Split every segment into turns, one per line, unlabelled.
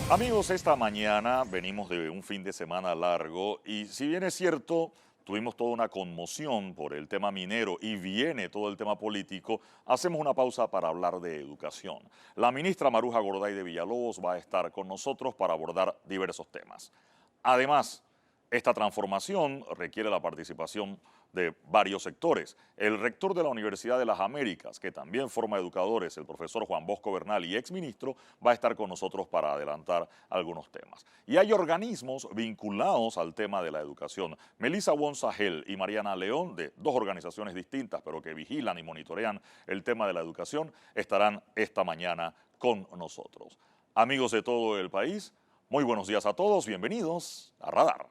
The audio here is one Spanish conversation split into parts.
Amigos, esta mañana venimos de un fin de semana largo y si bien es cierto, tuvimos toda una conmoción por el tema minero y viene todo el tema político, hacemos una pausa para hablar de educación. La ministra Maruja Gorday de Villalobos va a estar con nosotros para abordar diversos temas. Además, esta transformación requiere la participación de varios sectores. El rector de la Universidad de las Américas, que también forma educadores, el profesor Juan Bosco Bernal y exministro, va a estar con nosotros para adelantar algunos temas. Y hay organismos vinculados al tema de la educación. Melissa Wonsahel y Mariana León, de dos organizaciones distintas, pero que vigilan y monitorean el tema de la educación, estarán esta mañana con nosotros. Amigos de todo el país, muy buenos días a todos, bienvenidos a Radar.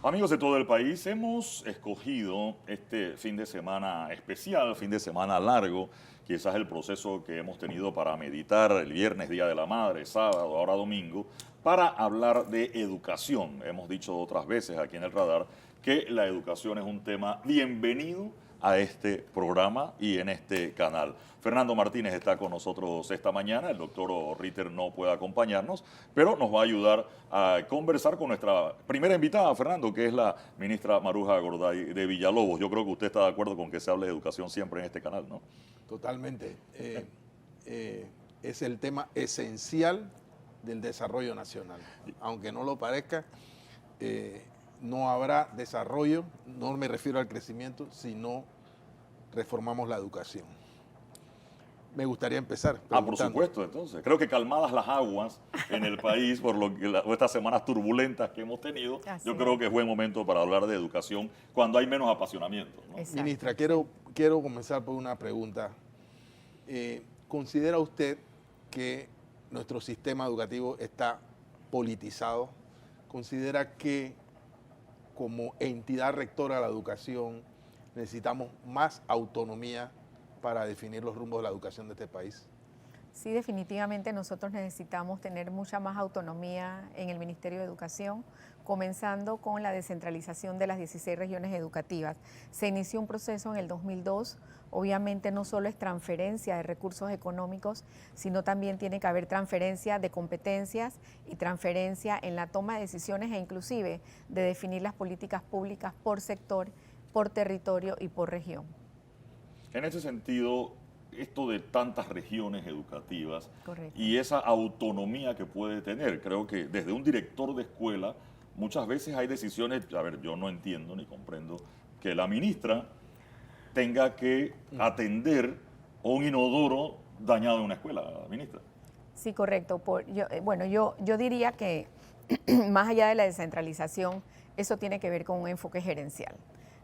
Amigos de todo el país, hemos escogido este fin de semana especial, fin de semana largo, quizás el proceso que hemos tenido para meditar el viernes, Día de la Madre, sábado, ahora domingo, para hablar de educación. Hemos dicho otras veces aquí en el Radar que la educación es un tema bienvenido a este programa y en este canal. Fernando Martínez está con nosotros esta mañana, el doctor Ritter no puede acompañarnos, pero nos va a ayudar a conversar con nuestra primera invitada, Fernando, que es la ministra Maruja Gorday de Villalobos. Yo creo que usted está de acuerdo con que se hable de educación siempre en este canal, ¿no?
Totalmente. Es el tema esencial del desarrollo nacional. Aunque no lo parezca, no habrá desarrollo, no me refiero al crecimiento, si no reformamos la educación. Me gustaría empezar
por supuesto, entonces. Creo que calmadas las aguas en el país por estas semanas turbulentas que hemos tenido, yo creo que es buen momento para hablar de educación cuando hay menos apasionamiento, ¿no?
Ministra, quiero comenzar por una pregunta. ¿Considera usted que nuestro sistema educativo está politizado? ¿Considera que como entidad rectora de la educación necesitamos más autonomía para definir los rumbos de la educación de este país?
Sí, definitivamente nosotros necesitamos tener mucha más autonomía en el Ministerio de Educación, comenzando con la descentralización de las 16 regiones educativas. Se inició un proceso en el 2002, obviamente no solo es transferencia de recursos económicos, sino también tiene que haber transferencia de competencias y transferencia en la toma de decisiones e inclusive de definir las políticas públicas por sector, por territorio y por región.
En ese sentido, esto de tantas regiones educativas
Correcto.
Y esa autonomía que puede tener, creo que desde un director de escuela muchas veces hay decisiones, a ver, yo no entiendo ni comprendo que la ministra tenga que atender un inodoro dañado en una escuela, ministra.
Sí, correcto. Yo diría que más allá de la descentralización, eso tiene que ver con un enfoque gerencial.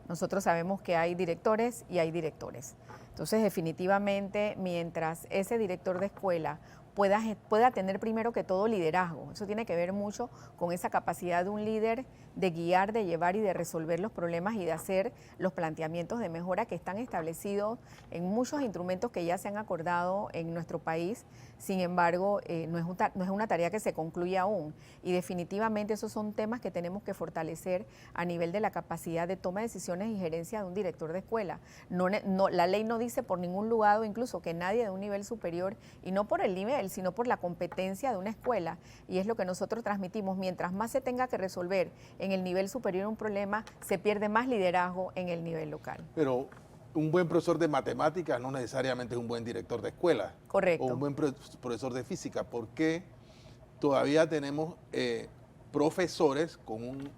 Nosotros sabemos que hay directores y hay directores. Entonces, definitivamente, mientras ese director de escuela pueda tener primero que todo liderazgo, eso tiene que ver mucho con esa capacidad de un líder de guiar, de llevar y de resolver los problemas y de hacer los planteamientos de mejora que están establecidos en muchos instrumentos que ya se han acordado en nuestro país. Sin embargo, no es una tarea que se concluye aún y definitivamente esos son temas que tenemos que fortalecer a nivel de la capacidad de toma de decisiones y gerencia de un director de escuela. La ley no dice por ningún lugar, incluso que nadie de un nivel superior, y no por el nivel, sino por la competencia de una escuela, y es lo que nosotros transmitimos. Mientras más se tenga que resolver en el nivel superior un problema, se pierde más liderazgo en el nivel local.
Pero un buen profesor de matemáticas no necesariamente es un buen director de escuela.
Correcto.
O un buen profesor de física, porque todavía tenemos profesores con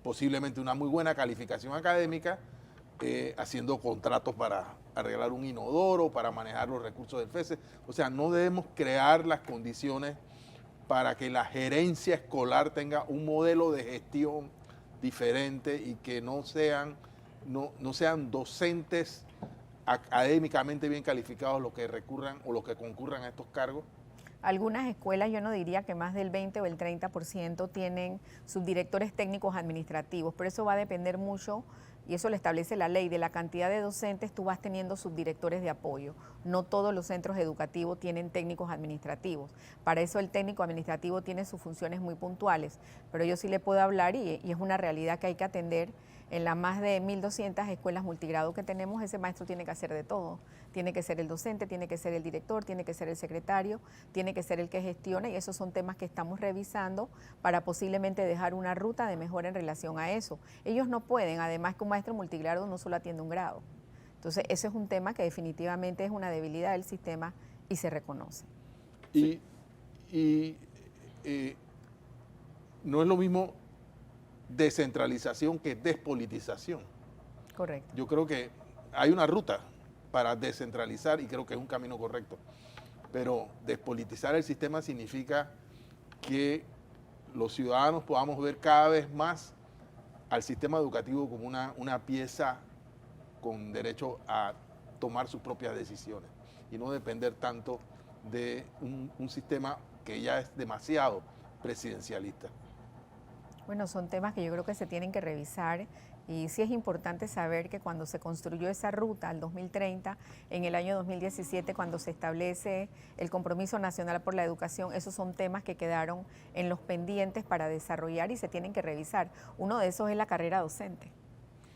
posiblemente una muy buena calificación académica, haciendo contratos para arreglar un inodoro, para manejar los recursos del FESE. O sea, no debemos crear las condiciones para que la gerencia escolar tenga un modelo de gestión diferente y que no sean docentes académicamente bien calificados los que recurran o los que concurran a estos cargos.
Algunas escuelas, yo no diría que más del 20 o el 30% tienen subdirectores técnicos administrativos, pero eso va a depender mucho y eso lo establece la ley, de la cantidad de docentes tú vas teniendo subdirectores de apoyo. No todos los centros educativos tienen técnicos administrativos. Para eso el técnico administrativo tiene sus funciones muy puntuales, pero yo sí le puedo hablar y es una realidad que hay que atender. En las más de 1.200 escuelas multigrado que tenemos, ese maestro tiene que hacer de todo. Tiene que ser el docente, tiene que ser el director, tiene que ser el secretario, tiene que ser el que gestiona, y esos son temas que estamos revisando para posiblemente dejar una ruta de mejora en relación a eso. Ellos no pueden, además que un maestro multigrado no solo atiende un grado. Entonces, ese es un tema que definitivamente es una debilidad del sistema y se reconoce.
Y no es lo mismo descentralización que despolitización.
Correcto.
Yo creo que hay una ruta para descentralizar y creo que es un camino correcto. Pero despolitizar el sistema significa que los ciudadanos podamos ver cada vez más al sistema educativo como una pieza con derecho a tomar sus propias decisiones y no depender tanto de un sistema que ya es demasiado presidencialista.
Bueno, son temas que yo creo que se tienen que revisar, y sí es importante saber que cuando se construyó esa ruta al 2030, en el año 2017, cuando se establece el Compromiso Nacional por la Educación, esos son temas que quedaron en los pendientes para desarrollar y se tienen que revisar. Uno de esos es la carrera docente.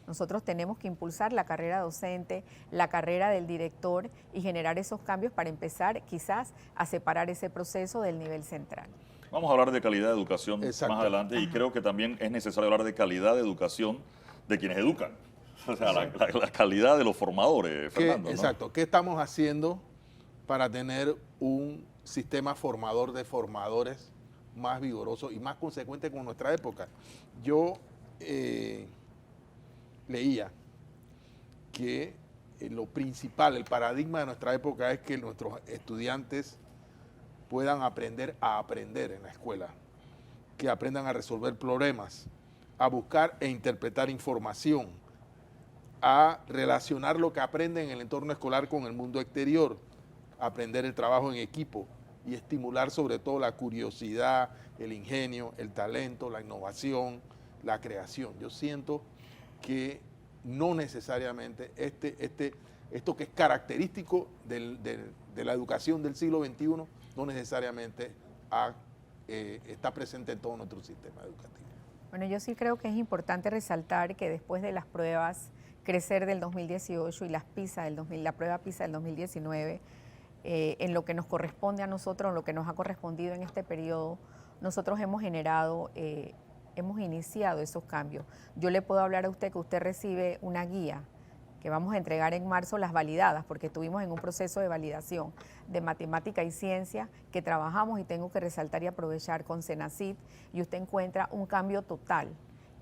Nosotros tenemos que impulsar la carrera docente, la carrera del director y generar esos cambios para empezar quizás a separar ese proceso del nivel central.
Vamos a hablar de calidad de educación
Exacto.
más adelante, y creo que también es necesario hablar de calidad de educación de quienes educan. O sea, la calidad de los formadores, Fernando, ¿no?
Exacto. ¿Qué estamos haciendo para tener un sistema formador de formadores más vigoroso y más consecuente con nuestra época? Yo leía que lo principal, el paradigma de nuestra época es que nuestros estudiantes puedan aprender a aprender en la escuela, que aprendan a resolver problemas, a buscar e interpretar información, a relacionar lo que aprenden en el entorno escolar con el mundo exterior, a aprender el trabajo en equipo y estimular sobre todo la curiosidad, el ingenio, el talento, la innovación, la creación. Yo siento que no necesariamente esto que es característico de la educación del siglo XXI, no necesariamente está presente en todo nuestro sistema educativo.
Bueno, yo sí creo que es importante resaltar que después de las pruebas Crecer del 2018 y la prueba PISA del 2019, en lo que nos corresponde a nosotros, en lo que nos ha correspondido en este periodo, nosotros hemos iniciado esos cambios. Yo le puedo hablar a usted que usted recibe una guía que vamos a entregar en marzo, las validadas, porque estuvimos en un proceso de validación de matemática y ciencia que trabajamos, y tengo que resaltar y aprovechar con CENACYT, y usted encuentra un cambio total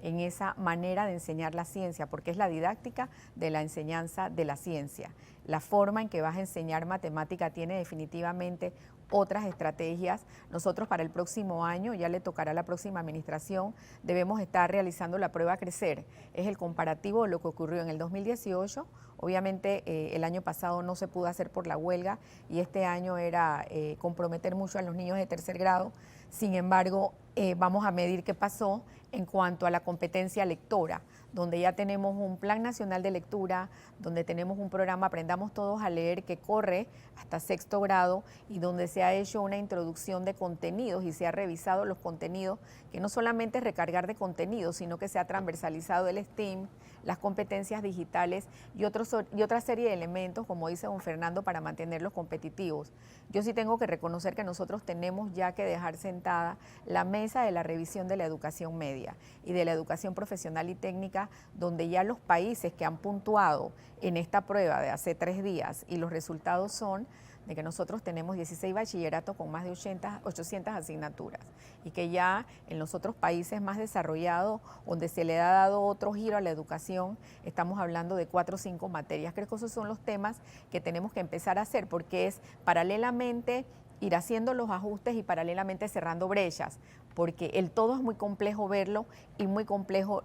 en esa manera de enseñar la ciencia, porque es la didáctica de la enseñanza de la ciencia. La forma en que vas a enseñar matemática tiene definitivamente otras estrategias. Nosotros para el próximo año, ya le tocará a la próxima administración, debemos estar realizando la prueba Crecer. Es el comparativo de lo que ocurrió en el 2018. Obviamente el año pasado no se pudo hacer por la huelga, y este año era comprometer mucho a los niños de tercer grado. Sin embargo, vamos a medir qué pasó en cuanto a la competencia lectora, donde ya tenemos un plan nacional de lectura, donde tenemos un programa Aprendamos Todos a Leer que corre hasta sexto grado, y donde se ha hecho una introducción de contenidos y se ha revisado los contenidos, que no solamente es recargar de contenidos, sino que se ha transversalizado el STEAM, las competencias digitales y otra serie de elementos, como dice don Fernando, para mantenerlos competitivos. Yo sí tengo que reconocer que nosotros tenemos ya que dejar sentada la mesa de la revisión de la educación media y de la educación profesional y técnica, donde ya los países que han puntuado en esta prueba de hace 3 días, y los resultados son de que nosotros tenemos 16 bachilleratos con más de 800 asignaturas, y que ya en los otros países más desarrollados, donde se le ha dado otro giro a la educación, estamos hablando de 4 o 5 materias. Creo que esos son los temas que tenemos que empezar a hacer, porque es paralelamente ir haciendo los ajustes y paralelamente cerrando brechas, porque el todo es muy complejo verlo y muy complejo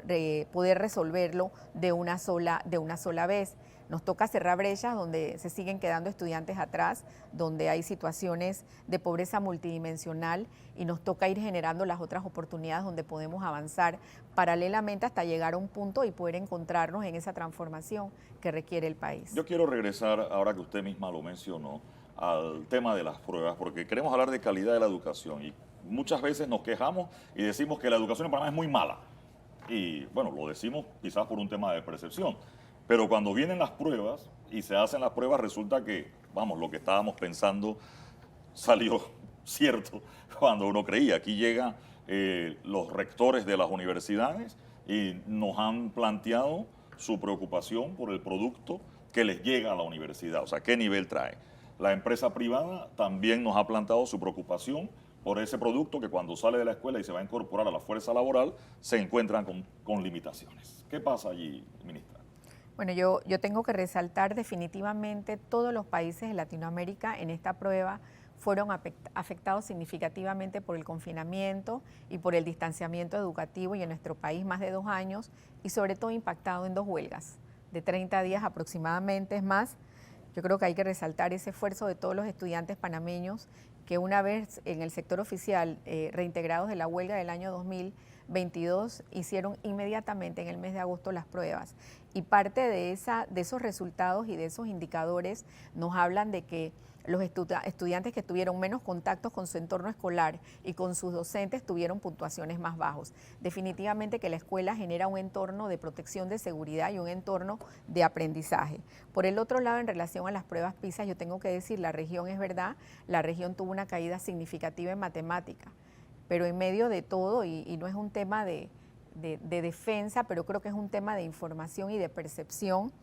poder resolverlo de una sola vez. Nos toca cerrar brechas donde se siguen quedando estudiantes atrás, donde hay situaciones de pobreza multidimensional y nos toca ir generando las otras oportunidades donde podemos avanzar paralelamente hasta llegar a un punto y poder encontrarnos en esa transformación que requiere el país.
Yo quiero regresar, ahora que usted misma lo mencionó, al tema de las pruebas, porque queremos hablar de calidad de la educación y muchas veces nos quejamos y decimos que la educación en Panamá es muy mala. Y bueno, lo decimos quizás por un tema de percepción, pero cuando vienen las pruebas y se hacen las pruebas resulta que, vamos, lo que estábamos pensando salió cierto cuando uno creía. Aquí llegan los rectores de las universidades y nos han planteado su preocupación por el producto que les llega a la universidad, o sea, qué nivel trae. La empresa privada también nos ha planteado su preocupación por ese producto que cuando sale de la escuela y se va a incorporar a la fuerza laboral, se encuentran con limitaciones. ¿Qué pasa allí, ministra?
Bueno, yo tengo que resaltar definitivamente todos los países de Latinoamérica en esta prueba fueron afectados significativamente por el confinamiento y por el distanciamiento educativo y en nuestro país más de 2 años y sobre todo impactado en 2 huelgas de 30 días aproximadamente. Es más, yo creo que hay que resaltar ese esfuerzo de todos los estudiantes panameños que una vez en el sector oficial reintegrados de la huelga del año 2022 hicieron inmediatamente en el mes de agosto las pruebas. Y parte de esos resultados y de esos indicadores nos hablan de que los estudiantes que tuvieron menos contactos con su entorno escolar y con sus docentes tuvieron puntuaciones más bajos. Definitivamente que la escuela genera un entorno de protección de seguridad y un entorno de aprendizaje. Por el otro lado, en relación a las pruebas PISA, yo tengo que decir, la región es verdad, la región tuvo una caída significativa en matemática, pero en medio de todo, y no es un tema de defensa, pero creo que es un tema de información y de percepción.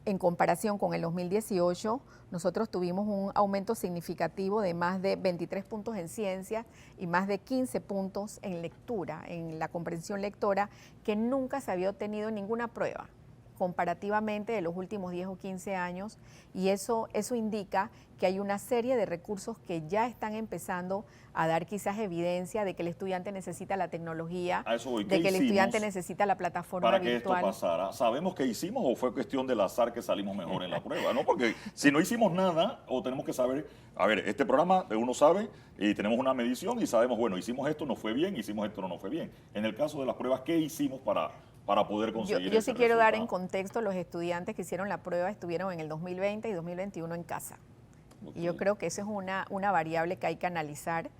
En comparación con el 2018, nosotros tuvimos un aumento significativo de más de 23 puntos en ciencias y más de 15 puntos en lectura, en la comprensión lectora, que nunca se había obtenido en ninguna prueba comparativamente de los últimos 10 o 15 años, y eso indica que hay una serie de recursos que ya están empezando a dar quizás evidencia de que el estudiante necesita la tecnología, de que el estudiante necesita la plataforma
para que
virtual.
esto pasara. ¿Sabemos qué hicimos o fue cuestión del azar que salimos mejor en la prueba? ¿No? Porque si no hicimos nada, o tenemos que saber, a ver, este programa uno sabe y tenemos una medición y sabemos, bueno, hicimos esto, no fue bien, hicimos esto, no fue bien. En el caso de las pruebas, ¿qué hicimos para poder conseguir
Yo
ese
sí quiero dar
resultado?
en contexto, los estudiantes que hicieron la prueba estuvieron en el 2020 y 2021 en casa.
Okay.
Y yo creo que eso es una variable que hay que analizar.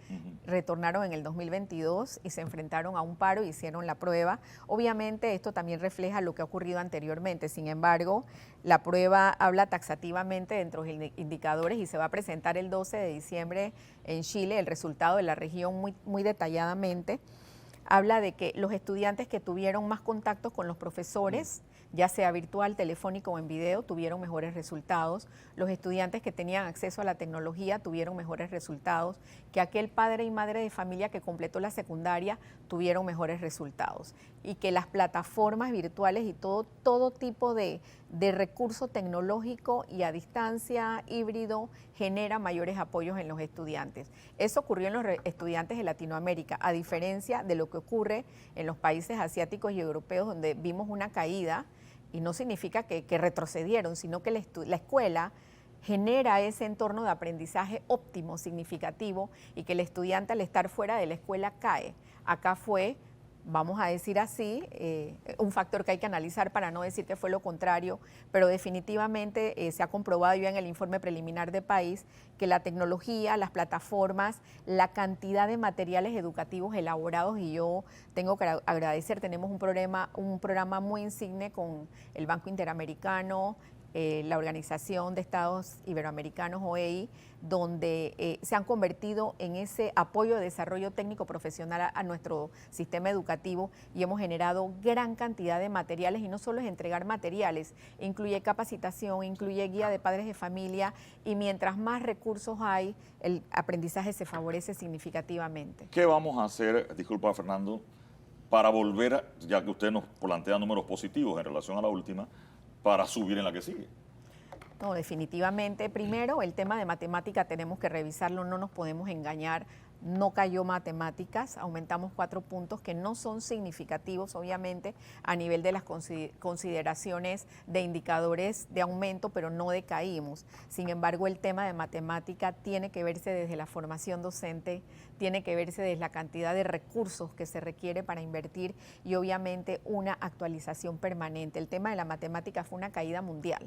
Retornaron en el 2022 y se enfrentaron a un paro y hicieron la prueba. Obviamente esto también refleja lo que ha ocurrido anteriormente. Sin embargo, la prueba habla taxativamente dentro de los indicadores y se va a presentar el 12 de diciembre en Chile el resultado de la región muy detalladamente. Habla de que los estudiantes que tuvieron más contactos con los profesores, ya sea virtual, telefónico o en video, tuvieron mejores resultados. Los estudiantes que tenían acceso a la tecnología tuvieron mejores resultados. Que aquel padre y madre de familia que completó la secundaria tuvieron mejores resultados. Y que las plataformas virtuales y todo tipo de recurso tecnológico y a distancia, híbrido, genera mayores apoyos en los estudiantes. Eso ocurrió en los estudiantes de Latinoamérica, a diferencia de lo que ocurre en los países asiáticos y europeos, donde vimos una caída, y no significa que retrocedieron, sino que la escuela genera ese entorno de aprendizaje óptimo, significativo, y que el estudiante al estar fuera de la escuela cae. Acá fue, vamos a decir así, un factor que hay que analizar para no decir que fue lo contrario, pero definitivamente se ha comprobado ya en el informe preliminar de país que la tecnología, las plataformas, la cantidad de materiales educativos elaborados, y yo tengo que agradecer, tenemos un programa muy insigne con el Banco Interamericano, la Organización de Estados Iberoamericanos, OEI, donde se han convertido en ese apoyo de desarrollo técnico profesional a nuestro sistema educativo, y hemos generado gran cantidad de materiales, y no solo es entregar materiales, incluye capacitación, incluye guía de padres de familia, y mientras más recursos hay, el aprendizaje se favorece significativamente.
¿Qué vamos a hacer, disculpa Fernando, para volver, ya que usted nos plantea números positivos en relación a la última, para subir en la que sigue?
No, definitivamente. Primero, el tema de matemática tenemos que revisarlo, no nos podemos engañar. no cayó matemáticas, aumentamos 4 puntos que no son significativos, obviamente, a nivel de las consideraciones de indicadores de aumento, pero no decaímos. Sin embargo, el tema de matemática tiene que verse desde la formación docente, tiene que verse desde la cantidad de recursos que se requiere para invertir y obviamente una actualización permanente. El tema de la matemática fue una caída mundial.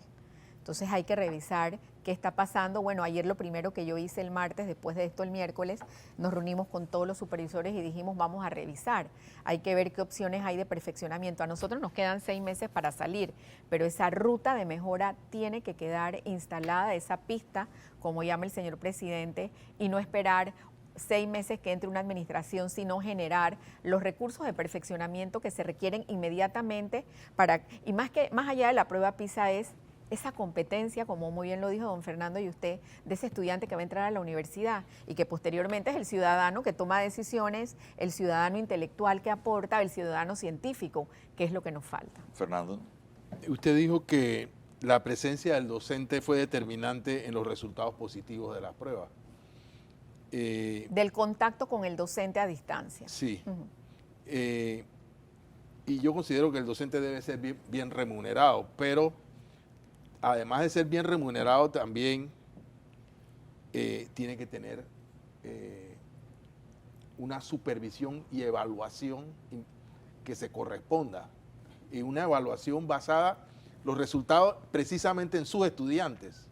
Entonces hay que revisar qué está pasando. Bueno, ayer lo primero que yo hice el martes, después de esto el miércoles, nos reunimos con todos los supervisores y dijimos vamos a revisar. Hay que ver qué opciones hay de perfeccionamiento. A nosotros nos quedan 6 meses para salir, pero esa ruta de mejora tiene que quedar instalada, esa pista, como llama el señor presidente, y no esperar 6 meses que entre una administración, sino generar los recursos de perfeccionamiento que se requieren inmediatamente para, y más allá de la prueba PISA es esa competencia, como muy bien lo dijo don Fernando y usted, de ese estudiante que va a entrar a la universidad y que posteriormente es el ciudadano que toma decisiones, el ciudadano intelectual que aporta, el ciudadano científico, que es lo que nos falta.
Fernando.
Usted dijo que la presencia del docente fue determinante en los resultados positivos de las pruebas.
Del contacto con el docente a distancia.
Sí. Y yo considero que el docente debe ser bien remunerado, pero además de ser bien remunerado, también tiene que tener una supervisión y evaluación que se corresponda. Y una evaluación basada los resultados precisamente en sus estudiantes.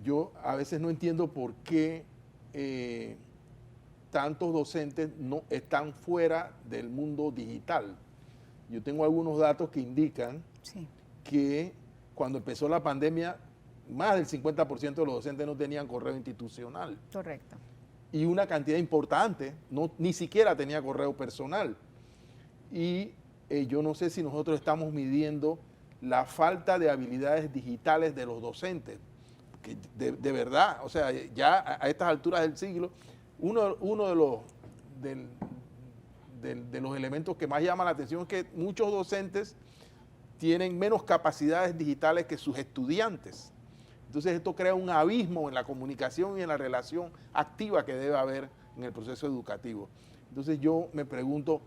Yo a veces no entiendo por qué tantos docentes no están fuera del mundo digital. Yo tengo algunos datos que indican que cuando empezó la pandemia, más del 50% de los docentes no tenían correo institucional.
Correcto.
Y una cantidad importante ni siquiera tenía correo personal. Y yo no sé si nosotros estamos midiendo la falta de habilidades digitales de los docentes. Que de verdad, o sea, ya a estas alturas del siglo, uno de los elementos que más llama la atención es que muchos docentes tienen menos capacidades digitales que sus estudiantes. Entonces esto crea un abismo en la comunicación y en la relación activa que debe haber en el proceso educativo. Entonces yo me pregunto,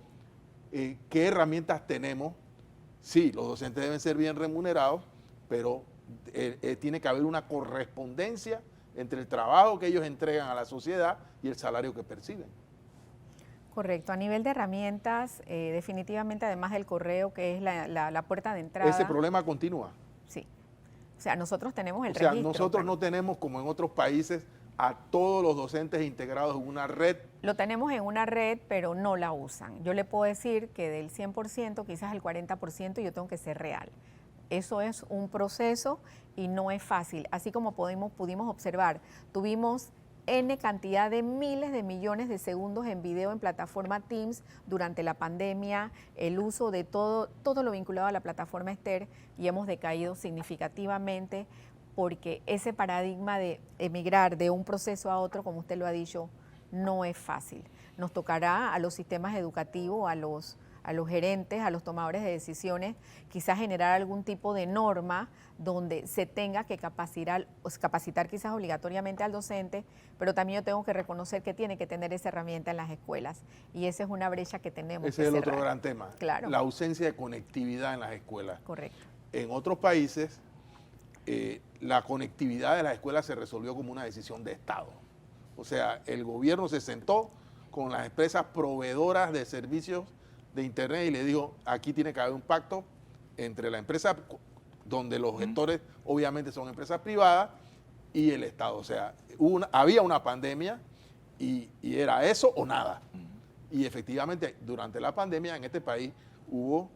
¿qué herramientas tenemos? Sí, los docentes deben ser bien remunerados, pero tiene que haber una correspondencia entre el trabajo que ellos entregan a la sociedad y el salario que perciben.
Correcto. A nivel de herramientas, definitivamente, además del correo, que es la puerta de entrada.
Ese problema continúa.
Sí. O sea, nosotros tenemos el
registro.
registro.
Nosotros no tenemos, como en otros países, a todos los docentes integrados en una red.
Lo tenemos en una red, pero no la usan. Yo le puedo decir que del 100%, quizás el 40%, yo tengo que ser real. Eso es un proceso y no es fácil. Así como pudimos observar, tuvimos N cantidad de miles de millones de segundos en video en plataforma Teams durante la pandemia, el uso de todo lo vinculado a la plataforma Esther, y hemos decaído significativamente porque ese paradigma de emigrar de un proceso a otro, como usted lo ha dicho, no es fácil. Nos tocará a los sistemas educativos, a los gerentes, a los tomadores de decisiones, quizás generar algún tipo de norma donde se tenga que capacitar quizás obligatoriamente al docente, pero también yo tengo que reconocer que tiene que tener esa herramienta en las escuelas, y esa es una brecha que tenemos que cerrar.
Ese es el otro gran tema,
claro.
La ausencia de conectividad en las escuelas.
Correcto.
En otros países, la conectividad de las escuelas se resolvió como una decisión de Estado. O sea, el gobierno se sentó con las empresas proveedoras de servicios de Internet y le dijo, aquí tiene que haber un pacto entre la empresa, donde los gestores obviamente son empresas privadas, y el Estado. O sea, había una pandemia y era eso o nada. Y efectivamente, durante la pandemia en este país hubo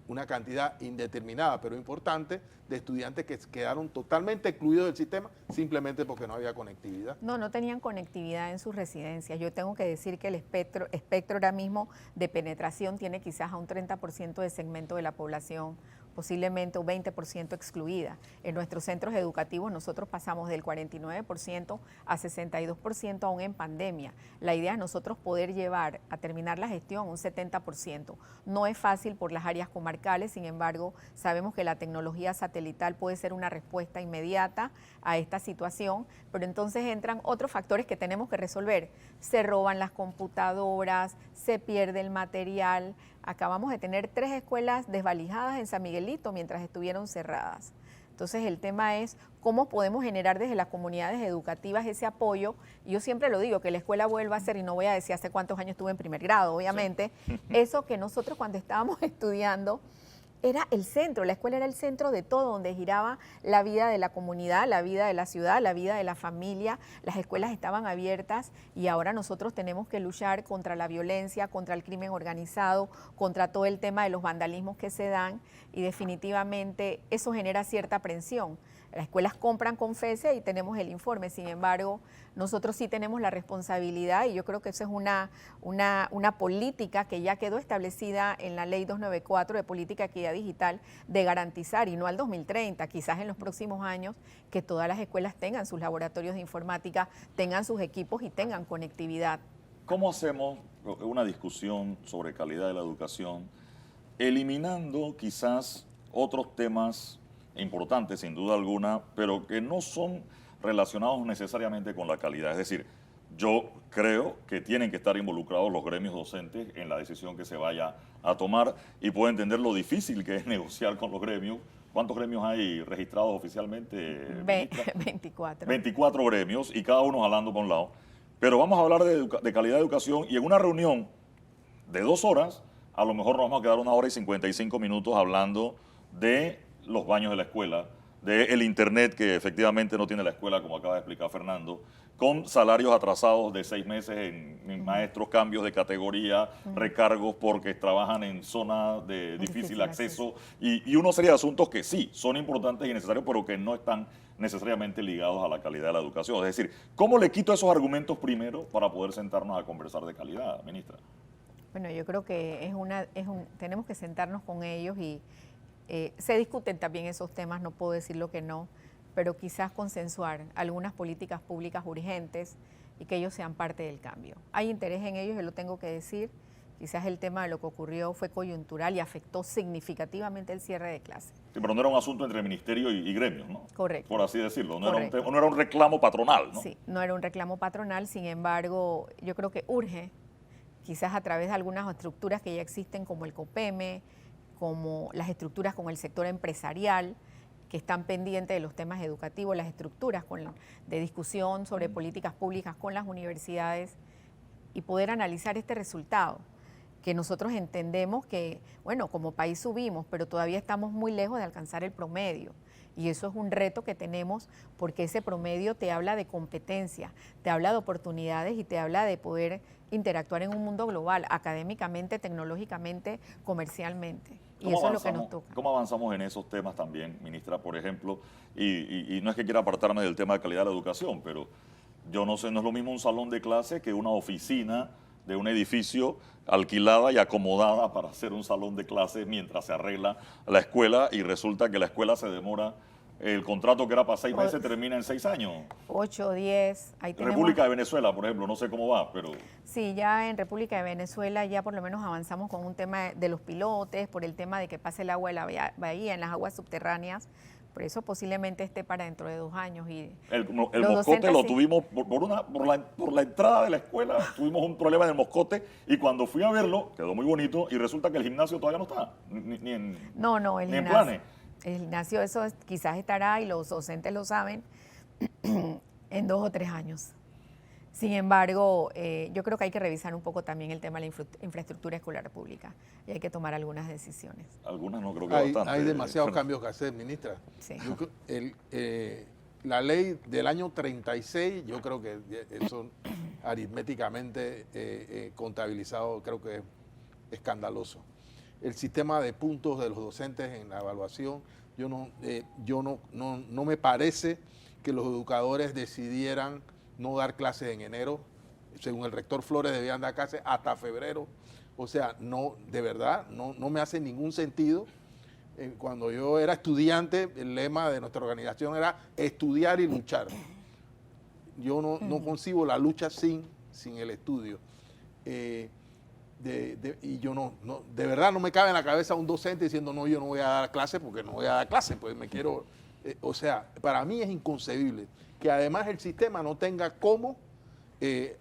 una cantidad indeterminada, pero importante, de estudiantes que quedaron totalmente excluidos del sistema simplemente porque no había conectividad.
No tenían conectividad en sus residencias. Yo tengo que decir que el espectro ahora mismo de penetración tiene quizás a un 30% de segmento de la población posiblemente un 20% excluida. En nuestros centros educativos nosotros pasamos del 49% a 62% aún en pandemia. La idea es nosotros poder llevar a terminar la gestión un 70%. No es fácil por las áreas comarcales, sin embargo, sabemos que la tecnología satelital puede ser una respuesta inmediata a esta situación, pero entonces entran otros factores que tenemos que resolver. Se roban las computadoras, se pierde el material. Acabamos de tener 3 escuelas desvalijadas en San Miguelito mientras estuvieron cerradas. Entonces el tema es cómo podemos generar desde las comunidades educativas ese apoyo. Y yo siempre lo digo, que la escuela vuelva a ser, y no voy a decir hace cuántos años estuve en primer grado, obviamente, sí. Eso que nosotros cuando estábamos estudiando era el centro, la escuela era el centro de todo, donde giraba la vida de la comunidad, la vida de la ciudad, la vida de la familia. Las escuelas estaban abiertas y ahora nosotros tenemos que luchar contra la violencia, contra el crimen organizado, contra todo el tema de los vandalismos que se dan, y definitivamente eso genera cierta aprensión. Las escuelas compran con FESE y tenemos el informe, sin embargo, nosotros sí tenemos la responsabilidad, y yo creo que eso es una política que ya quedó establecida en la Ley 294 de Política de Equidad Digital, de garantizar, y no al 2030, quizás en los próximos años, que todas las escuelas tengan sus laboratorios de informática, tengan sus equipos y tengan conectividad.
¿Cómo hacemos una discusión sobre calidad de la educación, eliminando quizás otros temas importantes, sin duda alguna, pero que no son relacionados necesariamente con la calidad? Es decir, yo creo que tienen que estar involucrados los gremios docentes en la decisión que se vaya a tomar, y puedo entender lo difícil que es negociar con los gremios. ¿Cuántos gremios hay registrados oficialmente?
24.
24 gremios, y cada uno jalando por un lado. Pero vamos a hablar de calidad de educación, y en una reunión de 2 horas, a lo mejor nos vamos a quedar 1 hora y 55 minutos hablando de los baños de la escuela, del internet que efectivamente no tiene la escuela, como acaba de explicar Fernando, con salarios atrasados de 6 meses en maestros, cambios de categoría, recargos porque trabajan en zonas de difícil acceso, y una serie de asuntos que sí, son importantes y necesarios, pero que no están necesariamente ligados a la calidad de la educación. Es decir, ¿cómo le quito esos argumentos primero para poder sentarnos a conversar de calidad, ministra?
Bueno, yo creo que tenemos que sentarnos con ellos y se discuten también esos temas, no puedo decir lo que no, pero quizás consensuar algunas políticas públicas urgentes y que ellos sean parte del cambio. Hay interés en ellos, yo lo tengo que decir. Quizás el tema de lo que ocurrió fue coyuntural y afectó significativamente el cierre de clases.
Sí, pero no era un asunto entre ministerio y gremios, ¿no?
Correcto.
Por así decirlo, no era un reclamo patronal, ¿no?
Sí, no era un reclamo patronal, sin embargo, yo creo que urge, quizás a través de algunas estructuras que ya existen, como el COPEME, como las estructuras con el sector empresarial, que están pendientes de los temas educativos, las estructuras de discusión sobre políticas públicas con las universidades, y poder analizar este resultado, que nosotros entendemos que, bueno, como país subimos, pero todavía estamos muy lejos de alcanzar el promedio. Y eso es un reto que tenemos, porque ese promedio te habla de competencia, te habla de oportunidades y te habla de poder interactuar en un mundo global, académicamente, tecnológicamente, comercialmente. Y eso es lo que nos toca.
¿Cómo avanzamos en esos temas también, ministra? Por ejemplo, y no es que quiera apartarme del tema de calidad de la educación, pero yo no sé, no es lo mismo un salón de clase que una oficina de un edificio alquilada y acomodada para hacer un salón de clase mientras se arregla la escuela, y resulta que la escuela se demora, el contrato que era para 6 meses termina en 6 años.
8, 10, ahí tenemos.
República de Venezuela, por ejemplo, no sé cómo va, pero...
Sí, ya en República de Venezuela ya por lo menos avanzamos con un tema de los pilotes, por el tema de que pase el agua de la bahía en las aguas subterráneas. Por eso posiblemente esté para dentro de 2 años. Y
el moscote lo tuvimos por la entrada de la escuela, tuvimos un problema en el moscote, y cuando fui a verlo, quedó muy bonito, y resulta que el gimnasio todavía no está, ni en planes.
El gimnasio, eso quizás estará, y los docentes lo saben, en 2 o 3 años. Sin embargo, yo creo que hay que revisar un poco también el tema de la infraestructura escolar pública, y hay que tomar algunas decisiones.
Algunas no creo que bastante.
Hay demasiados cambios que hacer, ministra.
Sí.
La ley del año 36, yo creo que eso aritméticamente contabilizado, creo que es escandaloso. El sistema de puntos de los docentes en la evaluación, no me parece que los educadores decidieran no dar clases en enero. Según el rector Flores, debían dar clases hasta febrero. O sea, no, de verdad, no me hace ningún sentido Cuando yo era estudiante, el lema de nuestra organización era estudiar y luchar. Yo no concibo la lucha sin el estudio. Y yo de verdad no me cabe en la cabeza un docente diciendo, no, yo no voy a dar clase porque no voy a dar clase, pues me quiero... o sea, para mí es inconcebible que además el sistema no tenga cómo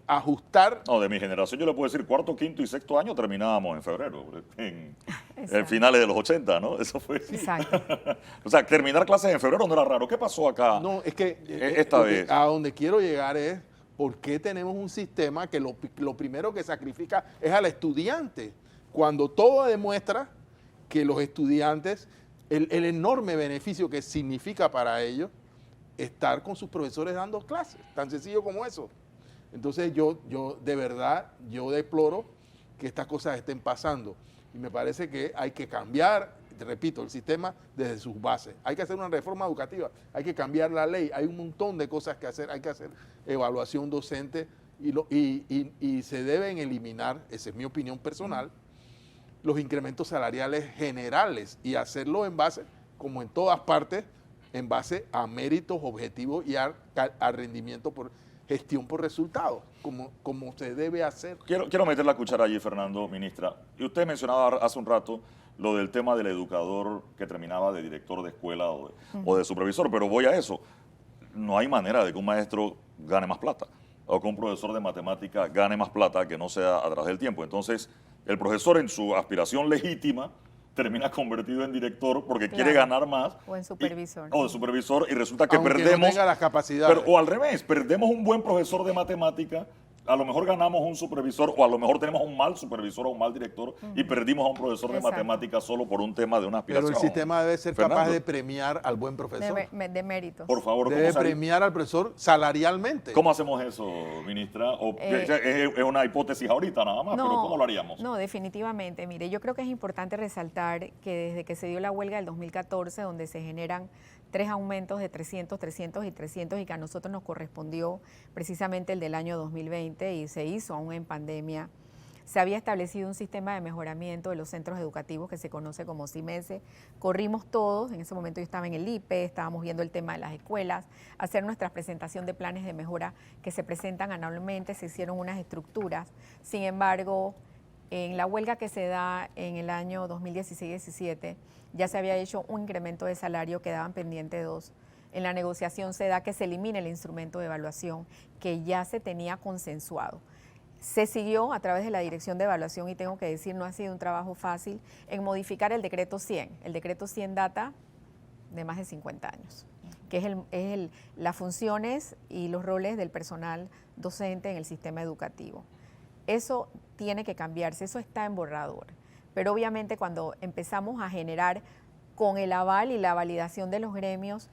ajustar...
No, de mi generación yo le puedo decir, cuarto, quinto y sexto año terminábamos en febrero, en finales de los 80, ¿no? Eso fue...
Exacto.
O sea, terminar clases en febrero no era raro. ¿Qué pasó acá
No, es que
esta vez?
a donde quiero llegar es por qué tenemos un sistema que lo primero que sacrifica es al estudiante, cuando todo demuestra que los estudiantes, el enorme beneficio que significa para ellos estar con sus profesores dando clases, tan sencillo como eso. Entonces yo de verdad, yo deploro que estas cosas estén pasando y me parece que hay que cambiar, repito, el sistema desde sus bases. Hay que hacer una reforma educativa, hay que cambiar la ley, hay un montón de cosas que hacer, hay que hacer evaluación docente y se deben eliminar, esa es mi opinión personal, los incrementos salariales generales y hacerlo en base, como en todas partes, en base a méritos objetivos y a rendimiento por gestión por resultados, como se debe hacer.
Quiero meter la cuchara allí, Fernando, ministra. Y usted mencionaba hace un rato lo del tema del educador que terminaba de director de escuela o de supervisor, pero voy a eso. No hay manera de que un maestro gane más plata o que un profesor de matemática gane más plata que no sea a través del tiempo. Entonces, el profesor en su aspiración legítima termina convertido en director porque quiere ganar más.
O en supervisor.
O de supervisor y resulta que
aunque
perdemos...
no tenga las capacidades.
O al revés, perdemos un buen profesor de matemática, a lo mejor ganamos un supervisor o a lo mejor tenemos un mal supervisor o un mal director y perdimos a un profesor de matemáticas solo por un tema de una aspiración.
Pero el sistema debe ser capaz de premiar al buen profesor.
De méritos.
Por favor,
debe premiar al profesor salarialmente.
¿Cómo hacemos eso, ministra? Es una hipótesis ahorita nada más, pero ¿cómo lo haríamos?
No, definitivamente. Mire, yo creo que es importante resaltar que desde que se dio la huelga del 2014, donde se generan 3 aumentos de 300, 300 y 300 y que a nosotros nos correspondió precisamente el del año 2020 y se hizo aún en pandemia, se había establecido un sistema de mejoramiento de los centros educativos que se conoce como CIMESE. Corrimos todos, en ese momento yo estaba en el IPE, estábamos viendo el tema de las escuelas, hacer nuestra presentación de planes de mejora que se presentan anualmente, se hicieron unas estructuras. Sin embargo, en la huelga que se da en el año 2016-17, ya se había hecho un incremento de salario, quedaban pendientes 2. En la negociación se da que se elimine el instrumento de evaluación que ya se tenía consensuado. Se siguió a través de la Dirección de Evaluación y tengo que decir, no ha sido un trabajo fácil en modificar el decreto 100. El decreto 100 data de más de 50 años, que es las funciones y los roles del personal docente en el sistema educativo. Eso tiene que cambiarse, eso está en borrador. Pero obviamente cuando empezamos a generar con el aval y la validación de los gremios,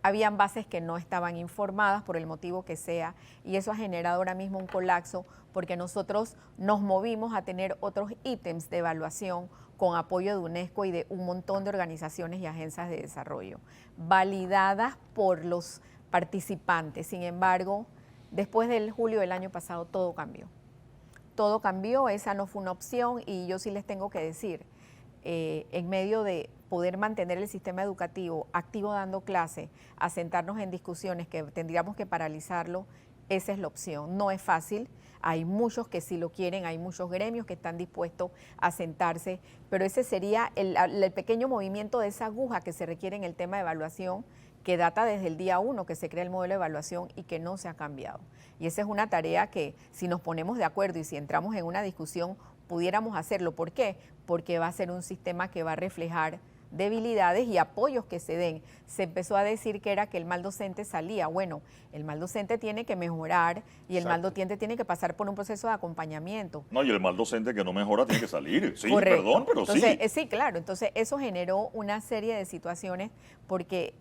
habían bases que no estaban informadas por el motivo que sea y eso ha generado ahora mismo un colapso porque nosotros nos movimos a tener otros ítems de evaluación con apoyo de UNESCO y de un montón de organizaciones y agencias de desarrollo, validadas por los participantes. Sin embargo, después del julio del año pasado todo cambió. Todo cambió, esa no fue una opción y yo sí les tengo que decir, en medio de poder mantener el sistema educativo activo dando clase, a sentarnos en discusiones que tendríamos que paralizarlo, esa es la opción. No es fácil, hay muchos que sí lo quieren, hay muchos gremios que están dispuestos a sentarse, pero ese sería el pequeño movimiento de esa aguja que se requiere en el tema de evaluación, que data desde el día 1 que se crea el modelo de evaluación y que no se ha cambiado. Y esa es una tarea que si nos ponemos de acuerdo y si entramos en una discusión, pudiéramos hacerlo. ¿Por qué? Porque va a ser un sistema que va a reflejar debilidades y apoyos que se den. Se empezó a decir que era que el mal docente salía. Bueno, el mal docente tiene que mejorar y el mal docente tiene que pasar por un proceso de acompañamiento.
No, y el mal docente que no mejora tiene que salir. Sí,
correcto.
Perdón, pero
entonces,
sí.
Sí, claro. Entonces, eso generó una serie de situaciones porque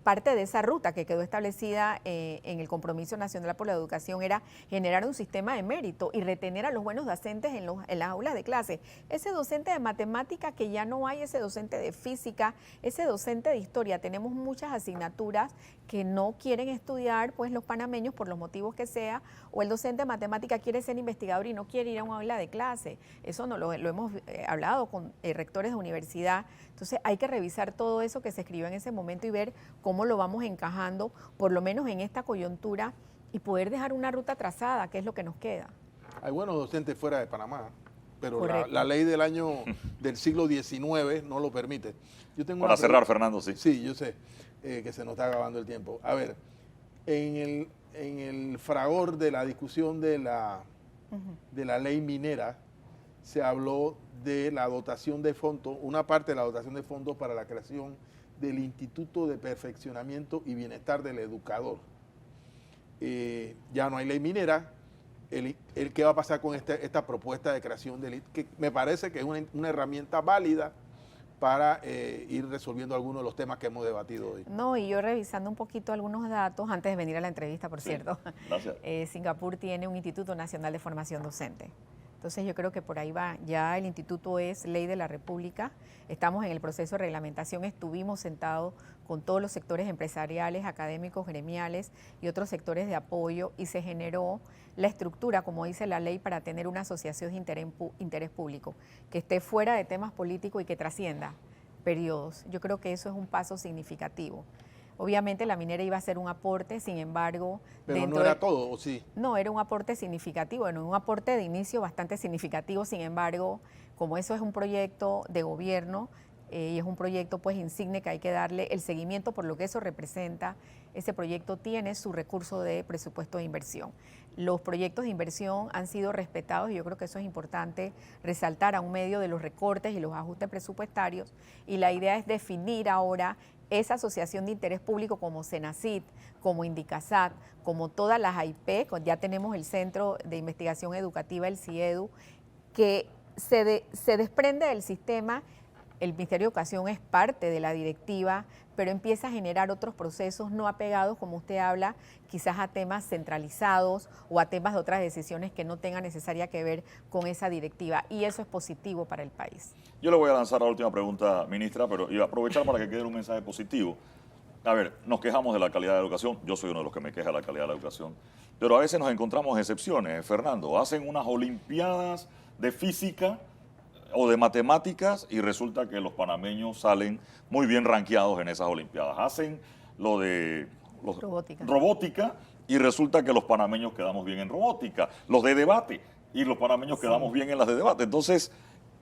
parte de esa ruta que quedó establecida en el Compromiso Nacional por la Educación era generar un sistema de mérito y retener a los buenos docentes en las aulas de clase. Ese docente de matemática que ya no hay, ese docente de física, ese docente de historia. Tenemos muchas asignaturas que no quieren estudiar, pues los panameños, por los motivos que sea, o el docente de matemática quiere ser investigador y no quiere ir a un aula de clase. Eso no lo hemos hablado con rectores de universidad. Entonces hay que revisar todo eso que se escribió en ese momento y ver cómo lo vamos encajando, por lo menos en esta coyuntura, y poder dejar una ruta trazada, que es lo que nos queda.
Hay buenos docentes fuera de Panamá, pero
Correcto.
la ley del del siglo XIX no lo permite. Yo tengo
Para
una
cerrar, Fernando, sí.
Sí, yo sé que se nos está acabando el tiempo. A ver, en el fragor de la discusión de la ley minera, se habló de la dotación de fondos, una parte de la dotación de fondos para la creación del Instituto de Perfeccionamiento y Bienestar del Educador. Ya no hay ley minera. ¿Qué va a pasar con esta propuesta de creación del que me parece que es una herramienta válida para ir resolviendo algunos de los temas que hemos debatido hoy?
No, y yo revisando un poquito algunos datos, antes de venir a la entrevista, por
Sí,
cierto,
gracias.
Singapur tiene un Instituto Nacional de Formación Docente. Entonces yo creo que por ahí va, ya el instituto es ley de la República, estamos en el proceso de reglamentación, estuvimos sentados con todos los sectores empresariales, académicos, gremiales y otros sectores de apoyo y se generó la estructura, como dice la ley, para tener una asociación de interés público, que esté fuera de temas políticos y que trascienda periodos. Yo creo que eso es un paso significativo. Obviamente la minera iba a ser un aporte, sin embargo...
Pero no era todo, ¿o sí?
No, era un aporte significativo, bueno, un aporte de inicio bastante significativo, sin embargo, como eso es un proyecto de gobierno y es un proyecto pues insigne que hay que darle el seguimiento por lo que eso representa, ese proyecto tiene su recurso de presupuesto de inversión. Los proyectos de inversión han sido respetados y yo creo que eso es importante resaltar a un medio de los recortes y los ajustes presupuestarios y la idea es definir ahora esa asociación de interés público como Senacid, como Indicasat, como todas las AIP, ya tenemos el Centro de Investigación Educativa, el CIEDU, que se desprende del sistema. El Ministerio de Educación es parte de la directiva, pero empieza a generar otros procesos no apegados, como usted habla, quizás a temas centralizados o a temas de otras decisiones que no tengan necesaria que ver con esa directiva. Y eso es positivo para el país.
Yo le voy a lanzar la última pregunta, ministra, pero y aprovechar para que quede un mensaje positivo. A ver, nos quejamos de la calidad de la educación, yo soy uno de los que me queja de la calidad de la educación, pero a veces nos encontramos excepciones, Fernando. Hacen unas olimpiadas de física o de matemáticas y resulta que los panameños salen muy bien rankeados en esas olimpiadas. Hacen lo de robótica y resulta que los panameños quedamos bien en robótica. Los de debate y los panameños quedamos bien en las de debate. Entonces,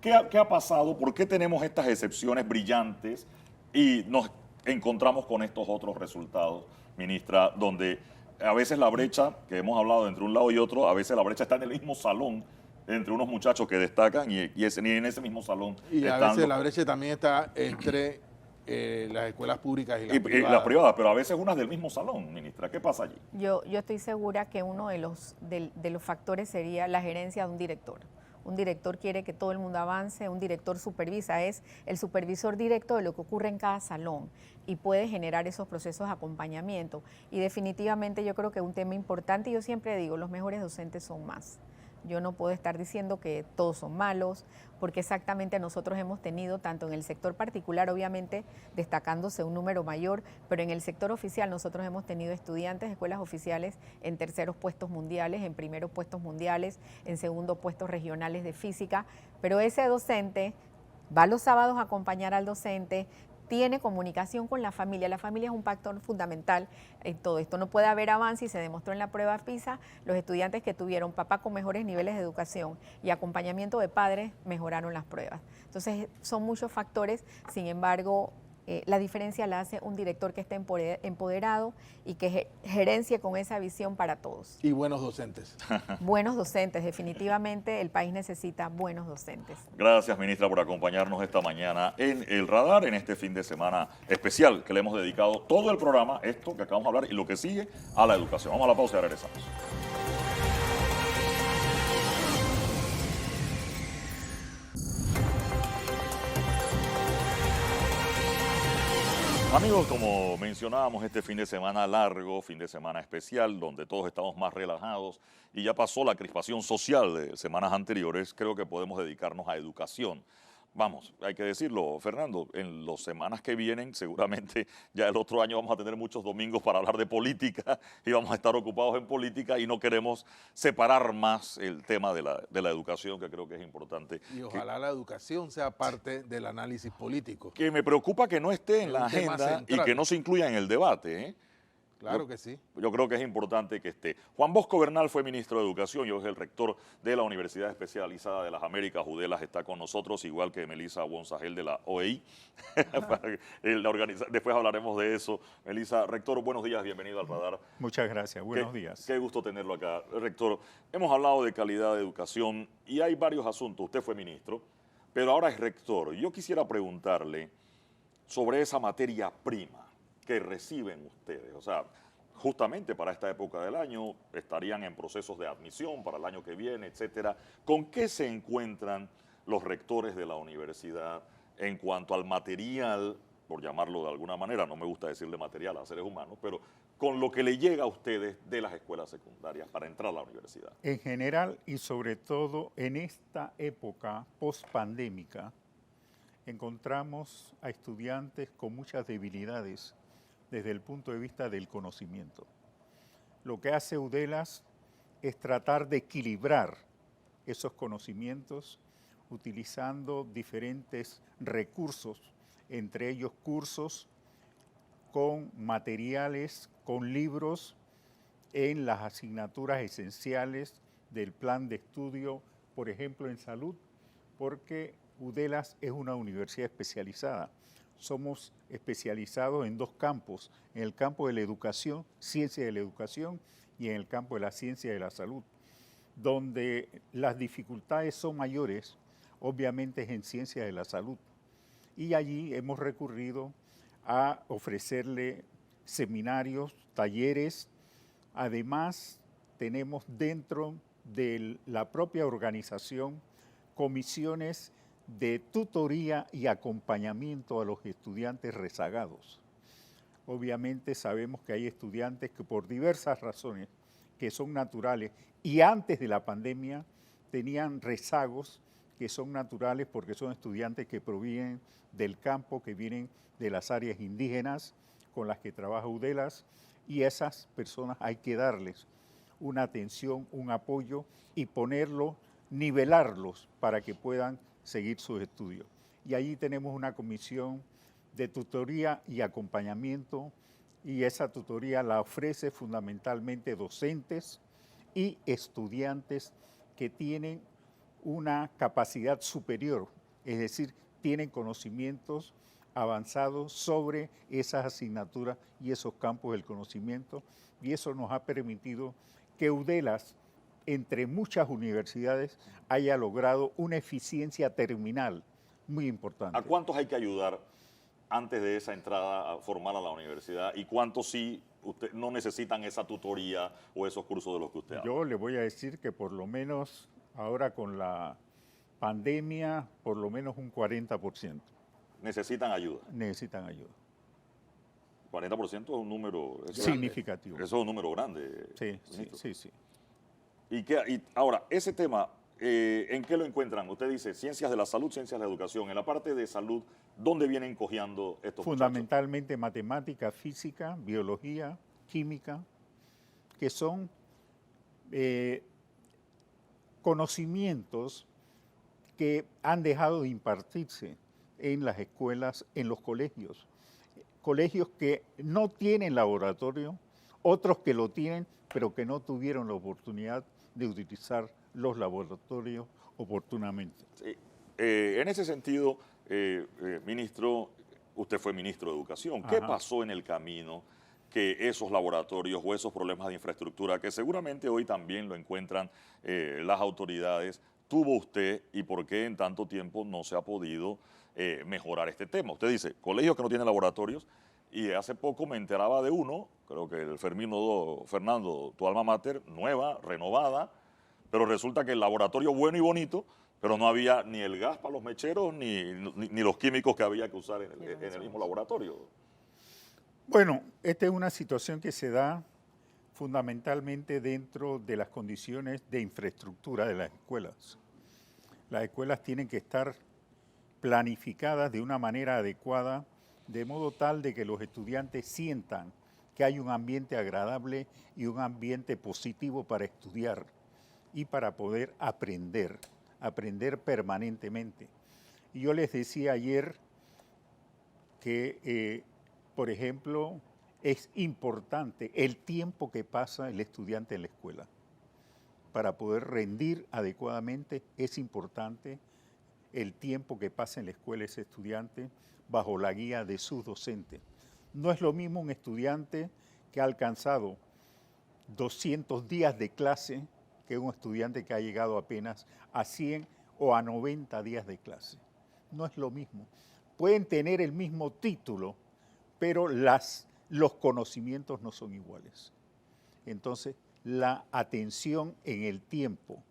¿qué ha pasado? ¿Por qué tenemos estas excepciones brillantes y nos encontramos con estos otros resultados, ministra, donde a veces la brecha, que hemos hablado entre un lado y otro, a veces la brecha está en el mismo salón entre unos muchachos que destacan y en ese mismo salón.
Y a veces la brecha también está entre las escuelas públicas y
las privadas, pero a veces unas del mismo salón, ministra. ¿Qué pasa allí?
Yo estoy segura que uno de los factores sería la gerencia de un director. Un director quiere que todo el mundo avance, un director supervisa, es el supervisor directo de lo que ocurre en cada salón y puede generar esos procesos de acompañamiento. Y definitivamente yo creo que un tema importante, y yo siempre digo, los mejores docentes son más. Yo no puedo estar diciendo que todos son malos, porque exactamente nosotros hemos tenido, tanto en el sector particular, obviamente destacándose un número mayor, pero en el sector oficial nosotros hemos tenido estudiantes de escuelas oficiales en terceros puestos mundiales, en primeros puestos mundiales, en segundos puestos regionales de física, pero ese docente va los sábados a acompañar al docente, tiene comunicación con la familia es un factor fundamental en todo esto. No puede haber avance y se demostró en la prueba PISA, los estudiantes que tuvieron papá con mejores niveles de educación y acompañamiento de padres mejoraron las pruebas. Entonces son muchos factores, sin embargo, la diferencia la hace un director que esté empoderado y que gerencie con esa visión para todos.
Y buenos docentes.
Buenos docentes, definitivamente el país necesita buenos docentes.
Gracias, ministra, por acompañarnos esta mañana en El Radar, en este fin de semana especial que le hemos dedicado todo el programa, esto que acabamos de hablar y lo que sigue, a la educación. Vamos a la pausa y regresamos. Amigos, como mencionábamos, este fin de semana largo, fin de semana especial, donde todos estamos más relajados y ya pasó la crispación social de semanas anteriores, creo que podemos dedicarnos a educación. vamos, hay que decirlo, Fernando, en las semanas que vienen, seguramente ya el otro año vamos a tener muchos domingos para hablar de política y vamos a estar ocupados en política y no queremos separar más el tema de la educación, que creo que es importante.
Y ojalá la educación sea parte del análisis político.
Que me preocupa que no esté en
Es
la
un tema
agenda y
central.
que no se incluya en el debate, ¿eh?
Claro que sí.
Yo creo que es importante que esté. Juan Bosco Bernal fue ministro de Educación y hoy es el rector de la Universidad Especializada de las Américas. Udelas está con nosotros, igual que Melissa Wonsagel de la OEI. Después hablaremos de eso. Melissa, rector, buenos días, bienvenido al Radar.
Muchas gracias, buenos días.
Qué gusto tenerlo acá. Rector, hemos hablado de calidad de educación y hay varios asuntos. Usted fue ministro, pero ahora es rector. Yo quisiera preguntarle sobre esa materia prima que reciben ustedes. O sea, justamente para esta época del año estarían en procesos de admisión para el año que viene, etcétera. ¿Con qué se encuentran los rectores de la universidad en cuanto al material, por llamarlo de alguna manera, no me gusta decirle material a seres humanos, pero con lo que le llega a ustedes de las escuelas secundarias para entrar a la universidad?
En general y sobre todo en esta época post-pandémica, encontramos a estudiantes con muchas debilidades desde el punto de vista del conocimiento. Lo que hace Udelas es tratar de equilibrar esos conocimientos utilizando diferentes recursos, entre ellos cursos con materiales, con libros en las asignaturas esenciales del plan de estudio, por ejemplo en salud, porque Udelas es una universidad especializada. Somos especializados en dos campos, en el campo de la educación, ciencia de la educación, y en el campo de la ciencia de la salud, donde las dificultades son mayores, obviamente es en ciencia de la salud. Y allí hemos recurrido a ofrecerle seminarios, talleres. Además, tenemos dentro de la propia organización comisiones de tutoría y acompañamiento a los estudiantes rezagados. Obviamente sabemos que hay estudiantes que por diversas razones que son naturales y antes de la pandemia tenían rezagos que son naturales porque son estudiantes que provienen del campo, que vienen de las áreas indígenas con las que trabaja Udelas, y a esas personas hay que darles una atención, un apoyo y nivelarlos para que puedan seguir sus estudios. Y allí tenemos una comisión de tutoría y acompañamiento, y esa tutoría la ofrece fundamentalmente docentes y estudiantes que tienen una capacidad superior, es decir, tienen conocimientos avanzados sobre esas asignaturas y esos campos del conocimiento, y eso nos ha permitido que Udelas, entre muchas universidades, haya logrado una eficiencia terminal muy importante.
¿A cuántos hay que ayudar antes de esa entrada formal a la universidad y cuántos sí no necesitan esa tutoría o esos cursos de los que usted habla?
Yo le voy a decir que por lo menos ahora con la pandemia, por lo menos un 40%.
¿Necesitan ayuda?
Necesitan ayuda.
40% es un número
significativo.
Eso es un número grande.
Sí.
Y ahora, ese tema, ¿en qué lo encuentran? Usted dice ciencias de la salud, ciencias de la educación. En la parte de salud, ¿dónde vienen cojeando estos
Fundamentalmente matemática, física, biología, química, que son conocimientos que han dejado de impartirse en las escuelas, en los colegios. Colegios que no tienen laboratorio, otros que lo tienen, pero que no tuvieron la oportunidad de utilizar los laboratorios oportunamente.
Sí. En ese sentido, ministro, usted fue ministro de Educación. ¿Qué pasó en el camino que esos laboratorios o esos problemas de infraestructura, que seguramente hoy también lo encuentran las autoridades, tuvo usted y por qué en tanto tiempo no se ha podido mejorar este tema? Usted dice, colegios que no tienen laboratorios, y hace poco me enteraba de uno, creo que el Fernando, tu alma mater, nueva, renovada, pero resulta que el laboratorio bueno y bonito, pero no había ni el gas para los mecheros ni los químicos que había que usar en el mismo laboratorio.
Bueno, esta es una situación que se da fundamentalmente dentro de las condiciones de infraestructura de las escuelas. Las escuelas tienen que estar planificadas de una manera adecuada, de modo tal de que los estudiantes sientan que hay un ambiente agradable y un ambiente positivo para estudiar y para poder aprender permanentemente. Y yo les decía ayer que, por ejemplo, es importante el tiempo que pasa el estudiante en la escuela. Para poder rendir adecuadamente es importante el tiempo que pasa en la escuela ese estudiante bajo la guía de sus docentes. No es lo mismo un estudiante que ha alcanzado 200 días de clase que un estudiante que ha llegado apenas a 100 o a 90 días de clase. No es lo mismo. Pueden tener el mismo título, pero los conocimientos no son iguales. Entonces, la atención en el tiempo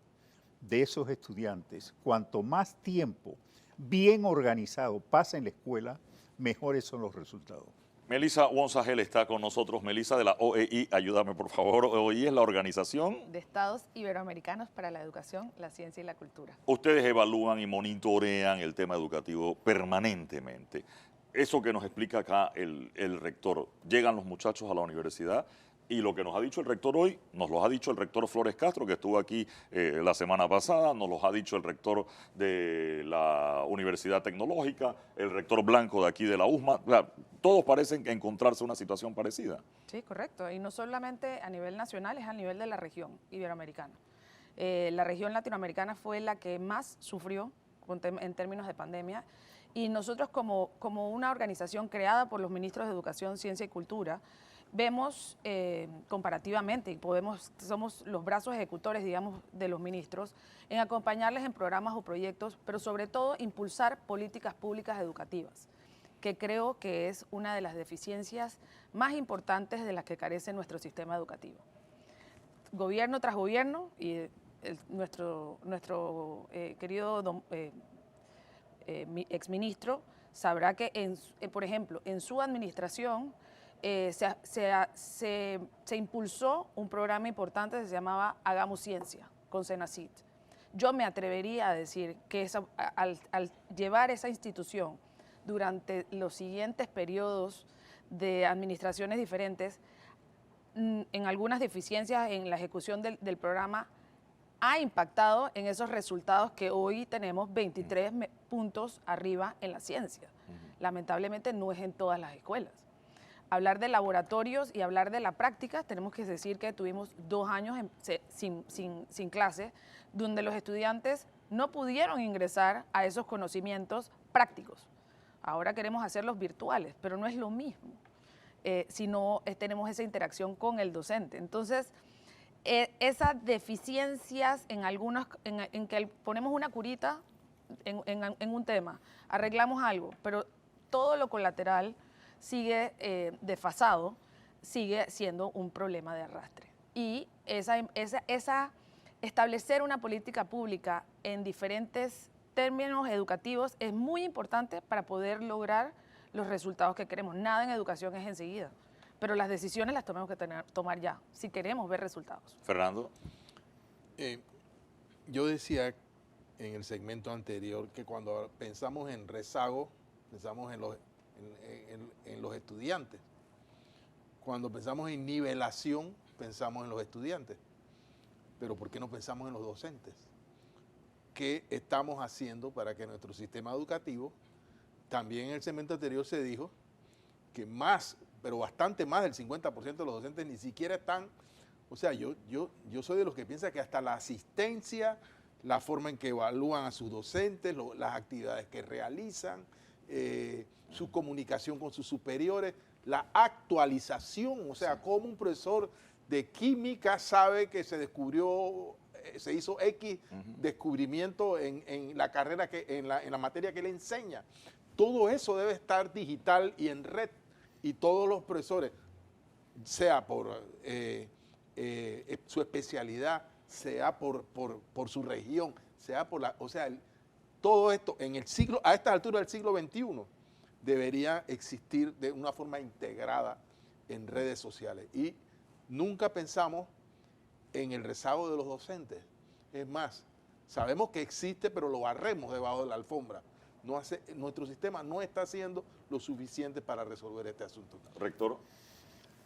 de esos estudiantes, cuanto más tiempo bien organizado pasa en la escuela, mejores son los resultados.
Melissa Wonsagel está con nosotros. Melissa de la OEI, ayúdame por favor. OEI es la organización
de Estados Iberoamericanos para la Educación, la Ciencia y la Cultura.
Ustedes evalúan y monitorean el tema educativo permanentemente. Eso que nos explica acá el rector, llegan los muchachos a la universidad y lo que nos ha dicho el rector hoy, nos lo ha dicho el rector Flores Castro, que estuvo aquí la semana pasada, nos lo ha dicho el rector de la Universidad Tecnológica, el rector Blanco de aquí de la USMA. Todos parecen encontrarse una situación parecida.
Sí, correcto. Y no solamente a nivel nacional, es a nivel de la región iberoamericana. La región latinoamericana fue la que más sufrió en términos de pandemia. Y nosotros como una organización creada por los ministros de Educación, Ciencia y Cultura, vemos comparativamente y somos los brazos ejecutores, digamos, de los ministros en acompañarles en programas o proyectos, pero sobre todo impulsar políticas públicas educativas, que creo que es una de las deficiencias más importantes de las que carece nuestro sistema educativo. Gobierno tras gobierno, y nuestro querido exministro sabrá que, por ejemplo, en su administración se impulsó un programa importante que se llamaba Hagamos Ciencia, con CENACYT. Yo me atrevería a decir que al llevar esa institución durante los siguientes periodos de administraciones diferentes, en algunas deficiencias en la ejecución del programa, ha impactado en esos resultados que hoy tenemos 23 puntos arriba en la ciencia. Lamentablemente no es en todas las escuelas. Hablar de laboratorios y hablar de la práctica, tenemos que decir que tuvimos 2 años sin clase, donde los estudiantes no pudieron ingresar a esos conocimientos prácticos. Ahora queremos hacerlos virtuales, pero no es lo mismo si no tenemos esa interacción con el docente. Entonces, esas deficiencias en que ponemos una curita en un tema, arreglamos algo, pero todo lo colateral sigue desfasado, sigue siendo un problema de arrastre. Y establecer una política pública en diferentes términos educativos es muy importante para poder lograr los resultados que queremos. Nada en educación es enseguida, pero las decisiones las tenemos que tomar ya, si queremos ver resultados.
Fernando.
Yo decía en el segmento anterior que cuando pensamos en rezago, pensamos en los estudiantes. Cuando pensamos en nivelación, pensamos en los estudiantes. Pero ¿por qué no pensamos en los docentes? ¿Qué estamos haciendo para que nuestro sistema educativo, también en el segmento anterior se dijo que pero bastante más del 50% de los docentes ni siquiera están, o sea, yo soy de los que piensa que hasta la asistencia, la forma en que evalúan a sus docentes, las actividades que realizan, su comunicación con sus superiores, la actualización, o sea, cómo un profesor de química sabe que se hizo X descubrimiento en la carrera, en la materia que le enseña. Todo eso debe estar digital y en red, y todos los profesores, sea por su especialidad, sea por su región, sea todo esto a esta altura del siglo XXI debería existir de una forma integrada en redes sociales. Y nunca pensamos en el rezago de los docentes. Es más, sabemos que existe, pero lo barremos debajo de la alfombra. nuestro sistema no está haciendo lo suficiente para resolver este asunto.
Rector,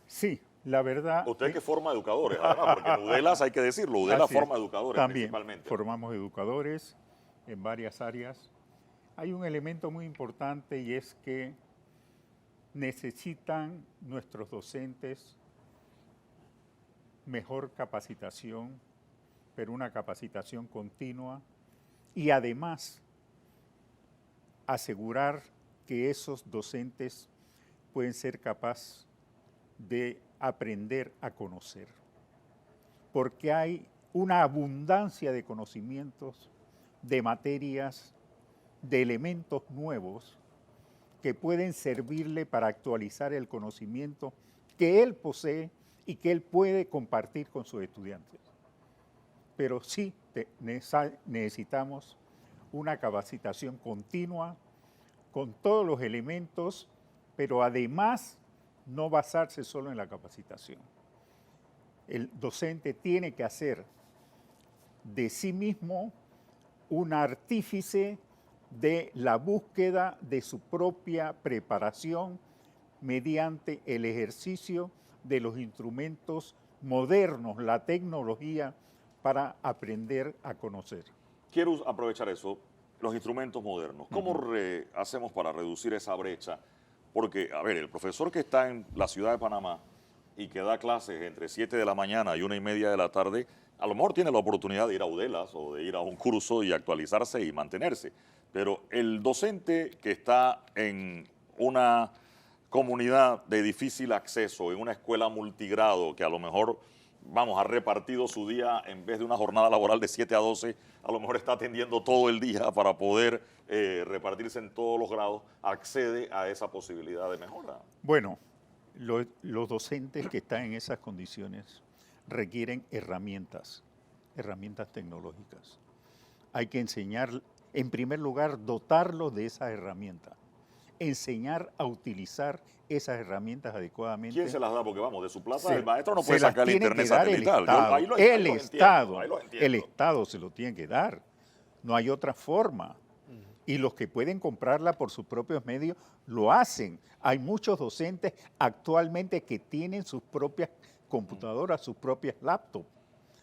Sí, la verdad...
usted que forma educadores, además, porque en UDELAS hay que decirlo, UDELAS
Así es.
forma educadores
También
principalmente.
formamos educadores en varias áreas. Hay un elemento muy importante y es que necesitan nuestros docentes mejor capacitación, pero una capacitación continua y además asegurar que esos docentes pueden ser capaces de aprender a conocer, porque hay una abundancia de conocimientos, de materias, de elementos nuevos que pueden servirle para actualizar el conocimiento que él posee y que él puede compartir con sus estudiantes. Pero sí necesitamos una capacitación continua con todos los elementos, pero además no basarse solo en la capacitación. El docente tiene que hacer de sí mismo un artífice de la búsqueda de su propia preparación mediante el ejercicio de los instrumentos modernos, la tecnología, para aprender a conocer.
Quiero aprovechar eso, los instrumentos modernos. ¿Cómo hacemos para reducir esa brecha? Porque, a ver, el profesor que está en la ciudad de Panamá y que da clases entre 7 de la mañana y 1:30 de la tarde, a lo mejor tiene la oportunidad de ir a UDELAS o de ir a un curso y actualizarse y mantenerse. Pero el docente que está en una comunidad de difícil acceso, en una escuela multigrado, que a lo mejor, vamos, ha repartido su día en vez de una jornada laboral de 7 a 12, a lo mejor está atendiendo todo el día para poder repartirse en todos los grados, accede a esa posibilidad de mejora.
Bueno, los docentes que están en esas condiciones requieren herramientas tecnológicas. Hay que enseñar, en primer lugar, dotarlos de esas herramientas, enseñar a utilizar esas herramientas adecuadamente.
¿Quién se las da? Porque vamos, de su plata
Se-
el maestro no
se
puede
las
sacar el
tiene
internet
que dar
satelital.
El
Ahí
Estado,
lo entiendo.
el Estado se lo tiene que dar. No hay otra forma. Y los que pueden comprarla por sus propios medios lo hacen. Hay muchos docentes actualmente que tienen sus propias computadoras, sus propias laptops,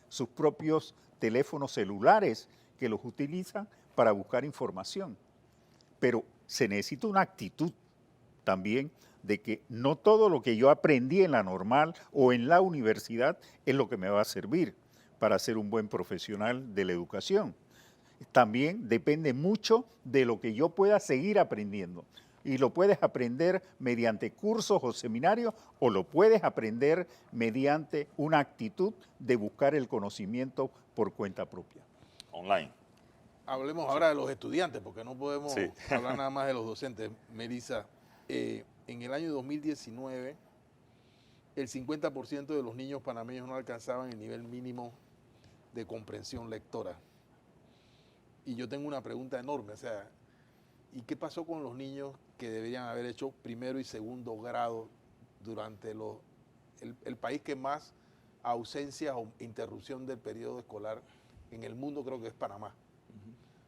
sus propios teléfonos celulares que los utilizan para buscar información. Pero se necesita una actitud también de que no todo lo que yo aprendí en la normal o en la universidad es lo que me va a servir para ser un buen profesional de la educación. También depende mucho de lo que yo pueda seguir aprendiendo. Y lo puedes aprender mediante cursos o seminarios o lo puedes aprender mediante una actitud de buscar el conocimiento por cuenta propia.
Online.
Hablemos ahora de los estudiantes, porque no podemos
Sí.
hablar nada más de los docentes. Melissa, en el año 2019, el 50% de los niños panameños no alcanzaban el nivel mínimo de comprensión lectora. Y yo tengo una pregunta enorme, o sea, ¿y qué pasó con los niños que deberían haber hecho primero y segundo grado durante el país que más ausencia o interrupción del periodo escolar en el mundo creo que es Panamá?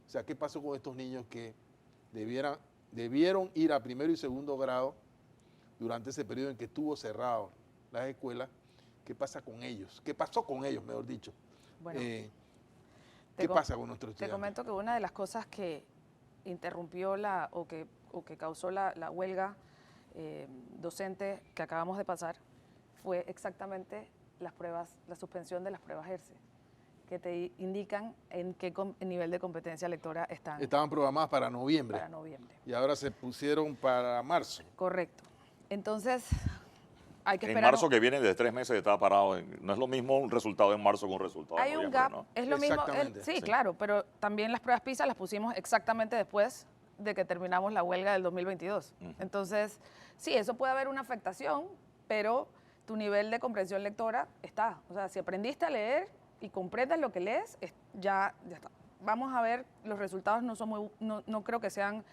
O sea, ¿qué pasó con estos niños que debieron ir a primero y segundo grado durante ese periodo en que estuvo cerrado las escuelas? ¿Qué pasa con ellos? ¿Qué pasó con ellos, mejor dicho?
Bueno,
¿Qué pasa con nuestros
te
estudiantes?
comento que una de las cosas que interrumpió o que causó la huelga docente que acabamos de pasar fue exactamente la suspensión de las pruebas ERCE, que te indican en qué nivel de competencia lectora están.
Estaban programadas para noviembre.
Para noviembre.
Y ahora se pusieron para marzo.
Correcto. Entonces, hay que
En
esperar.
marzo que viene de 3 meses estaba parado. No es lo mismo un resultado en marzo que un resultado
Hay
en
un
noviembre,
gap,
¿no?
es lo mismo.
Exactamente.
Sí,
Sí.
claro, pero también las pruebas PISA las pusimos exactamente después de que terminamos la huelga del 2022. Entonces, sí, eso puede haber una afectación, pero tu nivel de comprensión lectora está. O sea, si aprendiste a leer y comprendes lo que lees, ya está. Vamos a ver, los resultados no creo que sean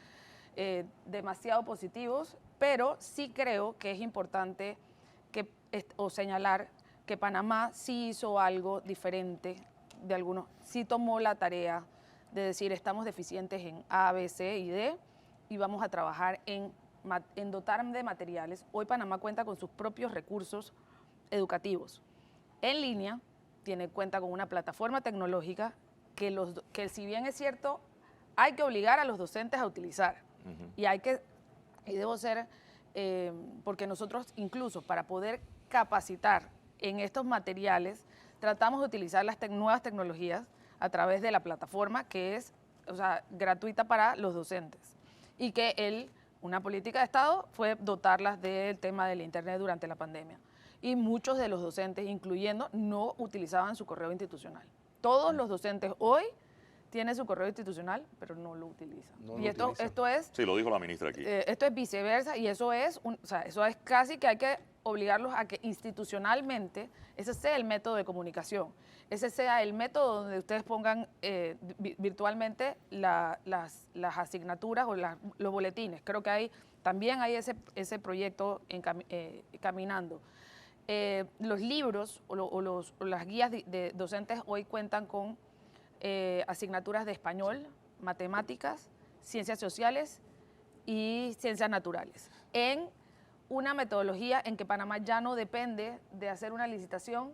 demasiado positivos, pero sí creo que es importante señalar que Panamá sí hizo algo diferente de algunos, sí tomó la tarea de decir estamos deficientes en A, B, C y D y vamos a trabajar en dotar de materiales. Hoy Panamá cuenta con sus propios recursos educativos. En línea, cuenta con una plataforma tecnológica que si bien es cierto, hay que obligar a los docentes a utilizar. Y debo ser, porque nosotros incluso para poder capacitar en estos materiales, tratamos de utilizar las nuevas tecnologías a través de la plataforma que es gratuita para los docentes. Y que una política de Estado fue dotarlas del tema del Internet durante la pandemia. Y muchos de los docentes, incluyendo, no utilizaban su correo institucional. Todos los docentes hoy tienen su correo institucional, pero no lo utilizan. Y esto es...
Sí, lo dijo la ministra aquí.
Esto es viceversa y eso es casi que hay que obligarlos a que institucionalmente ese sea el método de comunicación. Ese sea el método donde ustedes pongan virtualmente las asignaturas o los boletines. Creo que también hay ese proyecto caminando. Los libros o las guías de docentes hoy cuentan con asignaturas de español, matemáticas, ciencias sociales y ciencias naturales. En una metodología en que Panamá ya no depende de hacer una licitación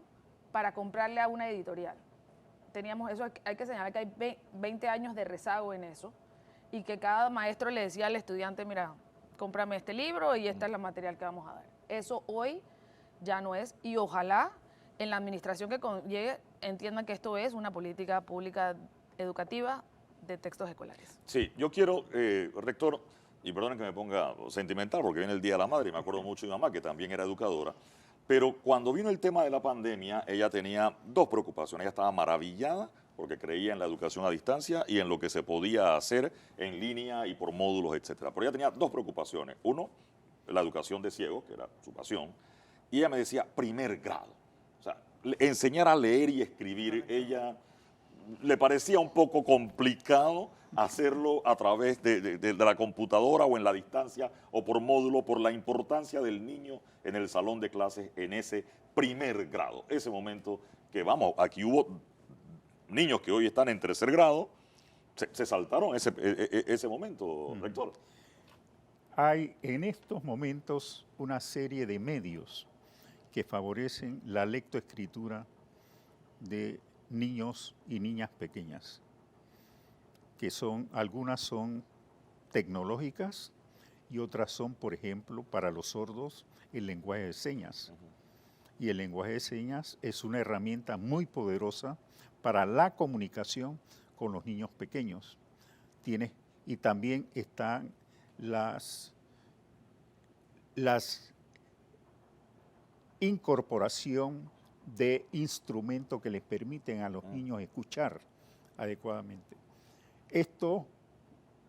para comprarle a una editorial. Hay que señalar que hay 20 años de rezago en eso y que cada maestro le decía al estudiante, mira, cómprame este libro y este es el material que vamos a dar. Eso hoy ya no es, y ojalá en la administración que llegue entiendan que esto es una política pública educativa de textos escolares.
Sí, yo quiero, rector, y perdonen que me ponga sentimental porque viene el Día de la Madre y me acuerdo mucho de mi mamá que también era educadora, pero cuando vino el tema de la pandemia ella tenía dos preocupaciones. Ella estaba maravillada porque creía en la educación a distancia y en lo que se podía hacer en línea y por módulos, etcétera. Pero ella tenía dos preocupaciones. Uno, la educación de ciegos, que era su pasión, y ella me decía primer grado. O sea, enseñar a leer y escribir, ella le parecía un poco complicado hacerlo a través de la computadora o en la distancia o por módulo, por la importancia del niño en el salón de clases en ese primer grado. Ese momento que, vamos, aquí hubo niños que hoy están en tercer grado, se saltaron ese momento, rector.
Hay en estos momentos una serie de medios que favorecen la lectoescritura de niños y niñas pequeñas, que algunas son tecnológicas y otras son, por ejemplo, para los sordos, el lenguaje de señas. Y el lenguaje de señas es una herramienta muy poderosa para la comunicación con los niños pequeños. Y también están las incorporación de instrumentos que les permiten a los niños escuchar adecuadamente. Esto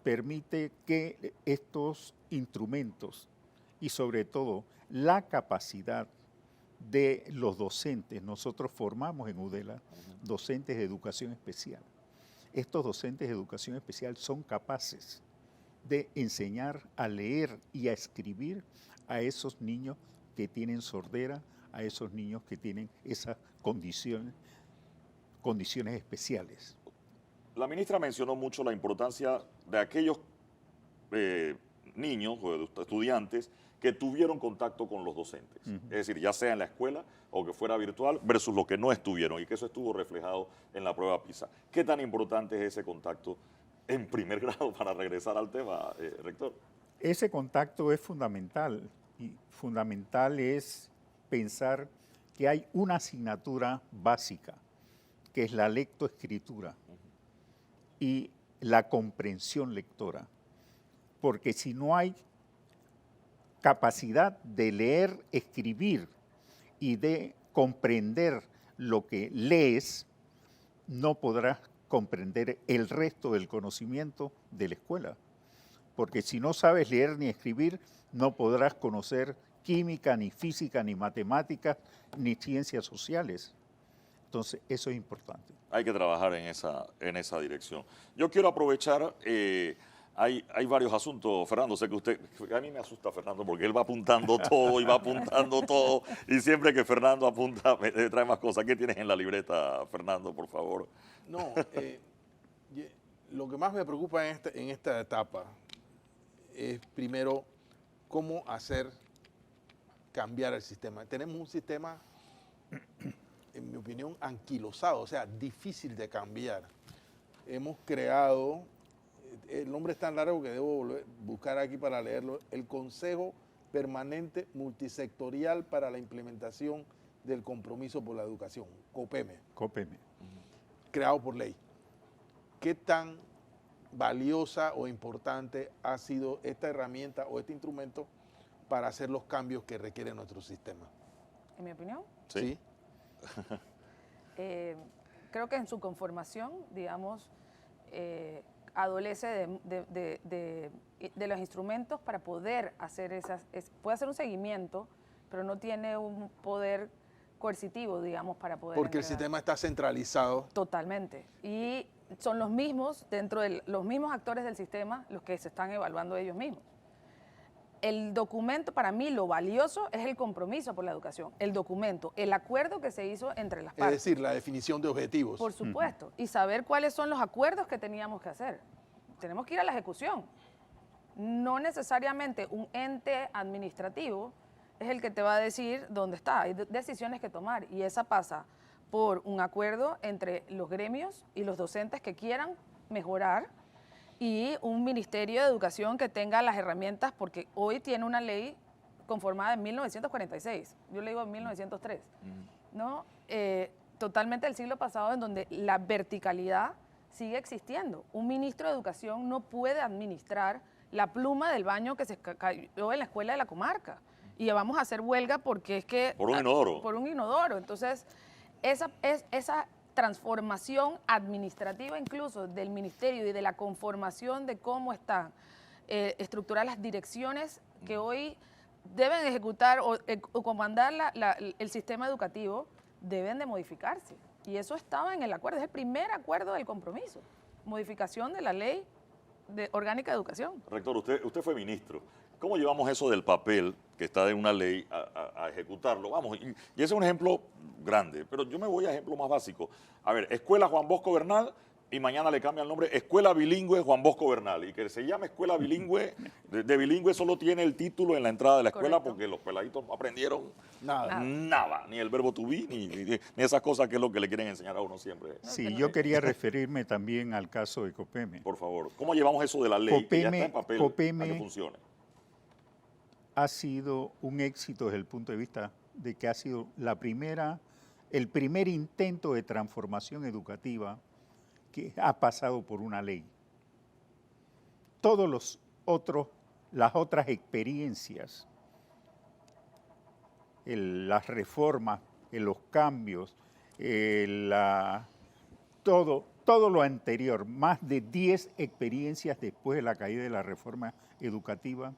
permite que estos instrumentos y sobre todo la capacidad de los docentes, nosotros formamos en UDELA docentes de educación especial. Estos docentes de educación especial son capaces de enseñar a leer y a escribir a esos niños que tienen sordera, a esos niños que tienen esas condiciones especiales.
La ministra mencionó mucho la importancia de aquellos niños o estudiantes que tuvieron contacto con los docentes. Es decir, ya sea en la escuela o que fuera virtual, versus los que no estuvieron, y que eso estuvo reflejado en la prueba PISA. ¿Qué tan importante es ese contacto en primer grado para regresar al tema, rector?
Ese contacto es fundamental, y fundamental es pensar que hay una asignatura básica, que es la lectoescritura y la comprensión lectora. Porque si no hay capacidad de leer, escribir y de comprender lo que lees, no podrás comprender el resto del conocimiento de la escuela. Porque si no sabes leer ni escribir, no podrás conocer química, ni física, ni matemáticas, ni ciencias sociales. Entonces, eso es importante.
Hay que trabajar en esa dirección. Yo quiero aprovechar, hay varios asuntos, Fernando, sé que a mí me asusta Fernando porque él va apuntando todo y va apuntando todo, y siempre que Fernando apunta me trae más cosas. ¿Qué tienes en la libreta, Fernando, por favor?
No, que más me preocupa en esta etapa es, primero, cómo hacer cambiar el sistema. Tenemos un sistema, en mi opinión, anquilosado, o sea, difícil de cambiar. Hemos creado, el nombre es tan largo que debo buscar aquí para leerlo, el Consejo Permanente Multisectorial para la Implementación del Compromiso por la Educación, COPEME.
COPEME.
Creado por ley. ¿Qué tan valiosa o importante ha sido esta herramienta o este instrumento para hacer los cambios que requiere nuestro sistema?
En mi opinión,
Sí.
creo que en su conformación, digamos, adolece de los instrumentos para poder hacer puede hacer un seguimiento, pero no tiene un poder coercitivo, digamos, para poder
Porque el
entregar.
sistema está centralizado.
Totalmente. Y son los mismos, dentro de los mismos actores del sistema, los que se están evaluando ellos mismos. El documento, para mí, lo valioso es el compromiso por la educación. El documento, el acuerdo que se hizo entre las
Es
partes.
decir, la definición de objetivos.
Por supuesto. Y saber cuáles son los acuerdos que teníamos que hacer. Tenemos que ir a la ejecución. No necesariamente un ente administrativo es el que te va a decir dónde está. Hay decisiones que tomar y esa pasa por un acuerdo entre los gremios y los docentes que quieran mejorar y un Ministerio de Educación que tenga las herramientas, porque hoy tiene una ley conformada en 1946, yo le digo en 1903, ¿no? Totalmente del siglo pasado, en donde la verticalidad sigue existiendo. Un ministro de Educación no puede administrar la pluma del baño que se cayó en la escuela de la comarca. Y vamos a hacer huelga porque es que...
Por un inodoro.
Por un inodoro. Entonces, esa transformación administrativa incluso del ministerio y de la conformación de cómo están estructuradas las direcciones que hoy deben ejecutar o comandar el sistema educativo, deben de modificarse. Y eso estaba en el acuerdo, es el primer acuerdo del compromiso. Modificación de la ley orgánica de educación.
Rector, usted fue ministro. ¿Cómo llevamos eso del papel que está en una ley a ejecutarlo? Vamos, y ese es un ejemplo grande, pero yo me voy a ejemplo más básico. A ver, Escuela Juan Bosco Bernal y mañana le cambian el nombre Escuela Bilingüe Juan Bosco Bernal. Y que se llame Escuela Bilingüe, de bilingüe solo tiene el título en la entrada de la escuela.
Correcto.
Porque los peladitos no aprendieron
Nada.
nada, ni el verbo to be, ni esas cosas que es lo que le quieren enseñar a uno siempre.
Sí, yo quería referirme también al caso de COPEME.
Por favor, ¿cómo llevamos eso de la ley que ya está en papel
COPEME
a que funcione?
Ha sido un éxito desde el punto de vista de que ha sido el primer intento de transformación educativa que ha pasado por una ley. Todos las otras experiencias, las reformas, los cambios, todo lo anterior, más de 10 experiencias después de la caída de la reforma educativa,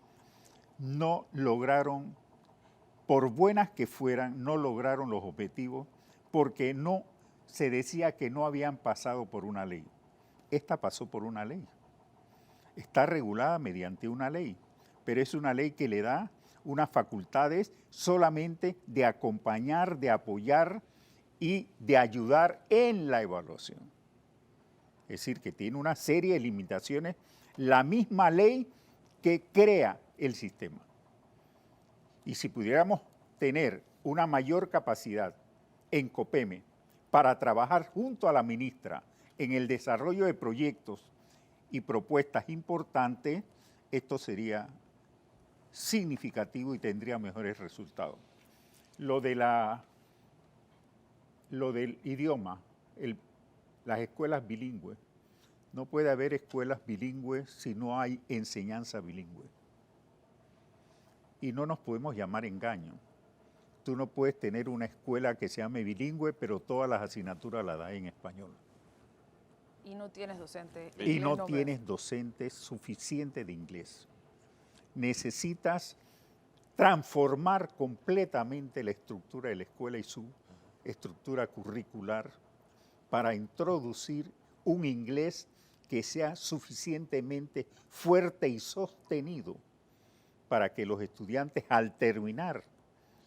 no lograron, por buenas que fueran, no lograron los objetivos porque no se decía que no habían pasado por una ley. Esta pasó por una ley. Está regulada mediante una ley, pero es una ley que le da unas facultades solamente de acompañar, de apoyar y de ayudar en la evaluación. Es decir, que tiene una serie de limitaciones, la misma ley que crea el sistema. Y si pudiéramos tener una mayor capacidad en COPEME para trabajar junto a la ministra en el desarrollo de proyectos y propuestas importantes, esto sería significativo y tendría mejores resultados. Lo del idioma, las escuelas bilingües, no puede haber escuelas bilingües si no hay enseñanza bilingüe. Y no nos podemos llamar engaño. Tú no puedes tener una escuela que se llame bilingüe, pero todas las asignaturas las da en español.
Y no tienes docente.
Y no tienes docentes suficientes de inglés. Necesitas transformar completamente la estructura de la escuela y su estructura curricular para introducir un inglés que sea suficientemente fuerte y sostenido para que los estudiantes al terminar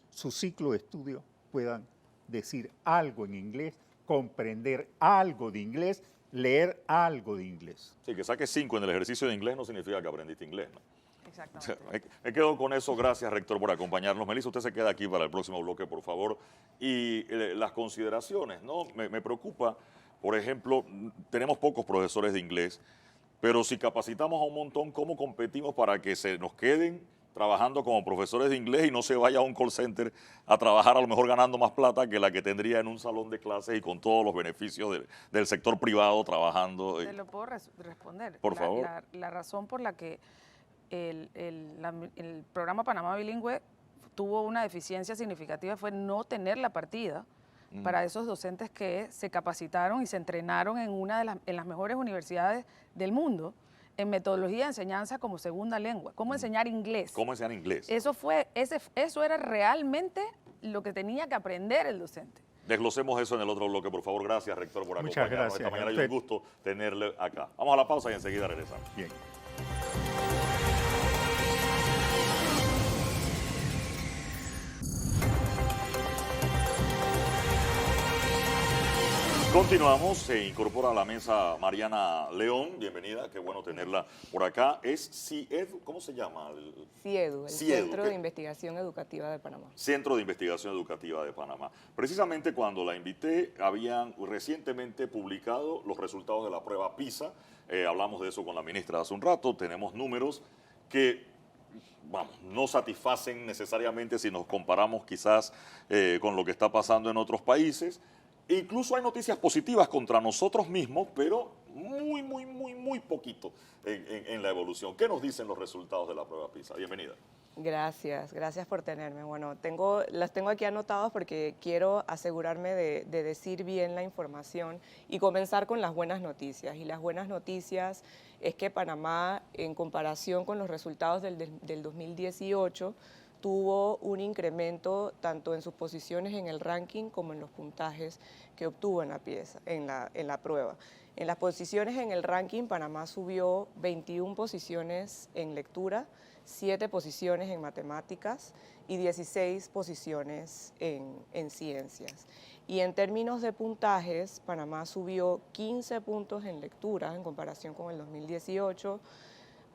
su ciclo de estudio puedan decir algo en inglés, comprender algo de inglés leer algo de inglés.
Sí, que saques 5 en el ejercicio de inglés no significa que aprendiste inglés, ¿no?
Exactamente.
Me quedo con eso. Gracias, rector, por acompañarnos. Melissa, usted se queda aquí para el próximo bloque, por favor. Y las consideraciones, ¿no? Me preocupa, por ejemplo, tenemos pocos profesores de inglés, pero si capacitamos a un montón, ¿cómo competimos para que se nos queden trabajando como profesores de inglés y no se vaya a un call center a trabajar a lo mejor ganando más plata que la que tendría en un salón de clases y con todos los beneficios del sector privado trabajando?
Te lo puedo responder.
Por favor.
La razón por la que el programa Panamá Bilingüe tuvo una deficiencia significativa fue no tener la partida para esos docentes que se capacitaron y se entrenaron en las mejores universidades del mundo en metodología de enseñanza como segunda lengua. ¿Cómo enseñar inglés?
¿Cómo enseñar inglés?
Eso era realmente lo que tenía que aprender el docente.
Desglosemos eso en el otro bloque, por favor. Gracias, rector, por
Muchas
acompañarnos
gracias.
esta mañana. Y un gusto tenerle acá. Vamos a la pausa y enseguida regresamos.
Bien.
Continuamos, se incorpora a la mesa Mariana León, bienvenida, qué bueno tenerla por acá. Es CIED, ¿cómo se llama?
CIEDU, el
CIEDU,
Centro
¿qué?
de Investigación Educativa de Panamá.
Centro de Investigación Educativa de Panamá. Precisamente cuando la invité, habían recientemente publicado los resultados de la prueba PISA. Hablamos de eso con la ministra hace un rato. Tenemos números que, vamos, no satisfacen necesariamente si nos comparamos quizás con lo que está pasando en otros países. Incluso hay noticias positivas contra nosotros mismos, pero muy poquito en la evolución. ¿Qué nos dicen los resultados de la prueba PISA? Bienvenida.
Gracias por tenerme. Bueno, las tengo aquí anotadas porque quiero asegurarme de decir bien la información y comenzar con las buenas noticias. Y las buenas noticias es que Panamá, en comparación con los resultados del 2018, tuvo un incremento tanto en sus posiciones en el ranking como en los puntajes que obtuvo en la prueba. En las posiciones en el ranking, Panamá subió 21 posiciones en lectura, 7 posiciones en matemáticas y 16 posiciones en ciencias. Y en términos de puntajes, Panamá subió 15 puntos en lectura en comparación con el 2018,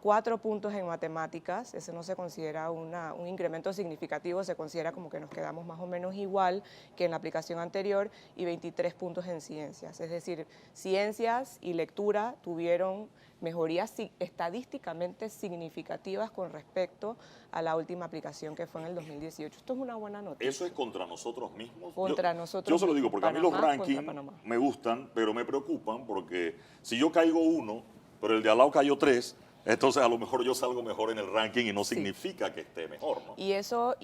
4 puntos en matemáticas, ese no se considera un incremento significativo, se considera como que nos quedamos más o menos igual que en la aplicación anterior, y 23 puntos en ciencias. Es decir, ciencias y lectura tuvieron mejorías estadísticamente significativas con respecto a la última aplicación que fue en el 2018. Esto es una buena noticia.
¿Eso es contra nosotros mismos?
Contra nosotros
Yo se lo digo porque
Panamá,
a mí los rankings me gustan, pero me preocupan porque si yo caigo 1, pero el de al lado cayó 3, entonces a lo mejor yo salgo mejor en el ranking y no significa que esté mejor, ¿no?
Y eso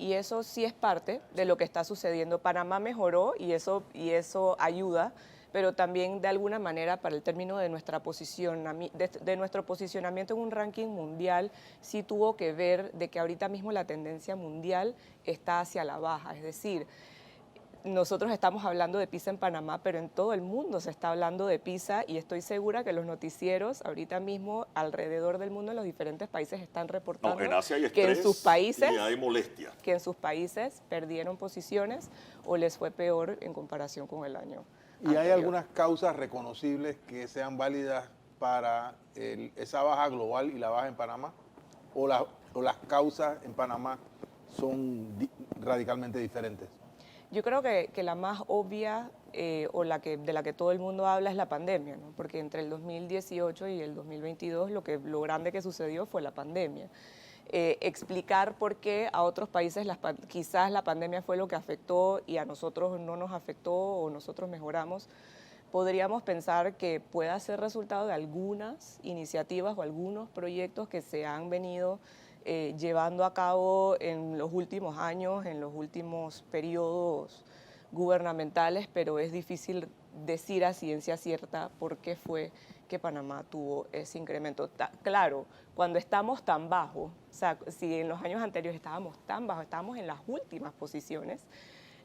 sí es parte de lo que está sucediendo. Panamá mejoró y eso ayuda, pero también de alguna manera para el término de nuestro posicionamiento en un ranking mundial sí tuvo que ver de que ahorita mismo la tendencia mundial está hacia la baja, es decir, nosotros estamos hablando de PISA en Panamá, pero en todo el mundo se está hablando de PISA y estoy segura que los noticieros ahorita mismo alrededor del mundo en los diferentes países están reportando
en Asia hay
que en sus países
y hay molestia.
Que en sus países perdieron posiciones o les fue peor en comparación con el año
¿Y hay
anterior.
algunas causas reconocibles que sean válidas para esa baja global y la baja en Panamá? ¿O las causas en Panamá son radicalmente diferentes?
Yo creo que la más obvia o de la que todo el mundo habla es la pandemia, ¿no? Porque entre el 2018 y el 2022 lo grande que sucedió fue la pandemia. Explicar por qué a otros países quizás la pandemia fue lo que afectó y a nosotros no nos afectó o nosotros mejoramos, podríamos pensar que pueda ser resultado de algunas iniciativas o algunos proyectos que se han venido llevando a cabo en los últimos años, en los últimos periodos gubernamentales, pero es difícil decir a ciencia cierta por qué fue que Panamá tuvo ese incremento. Claro, cuando estamos tan bajo, o sea, si en los años anteriores estábamos tan bajos, estábamos en las últimas posiciones,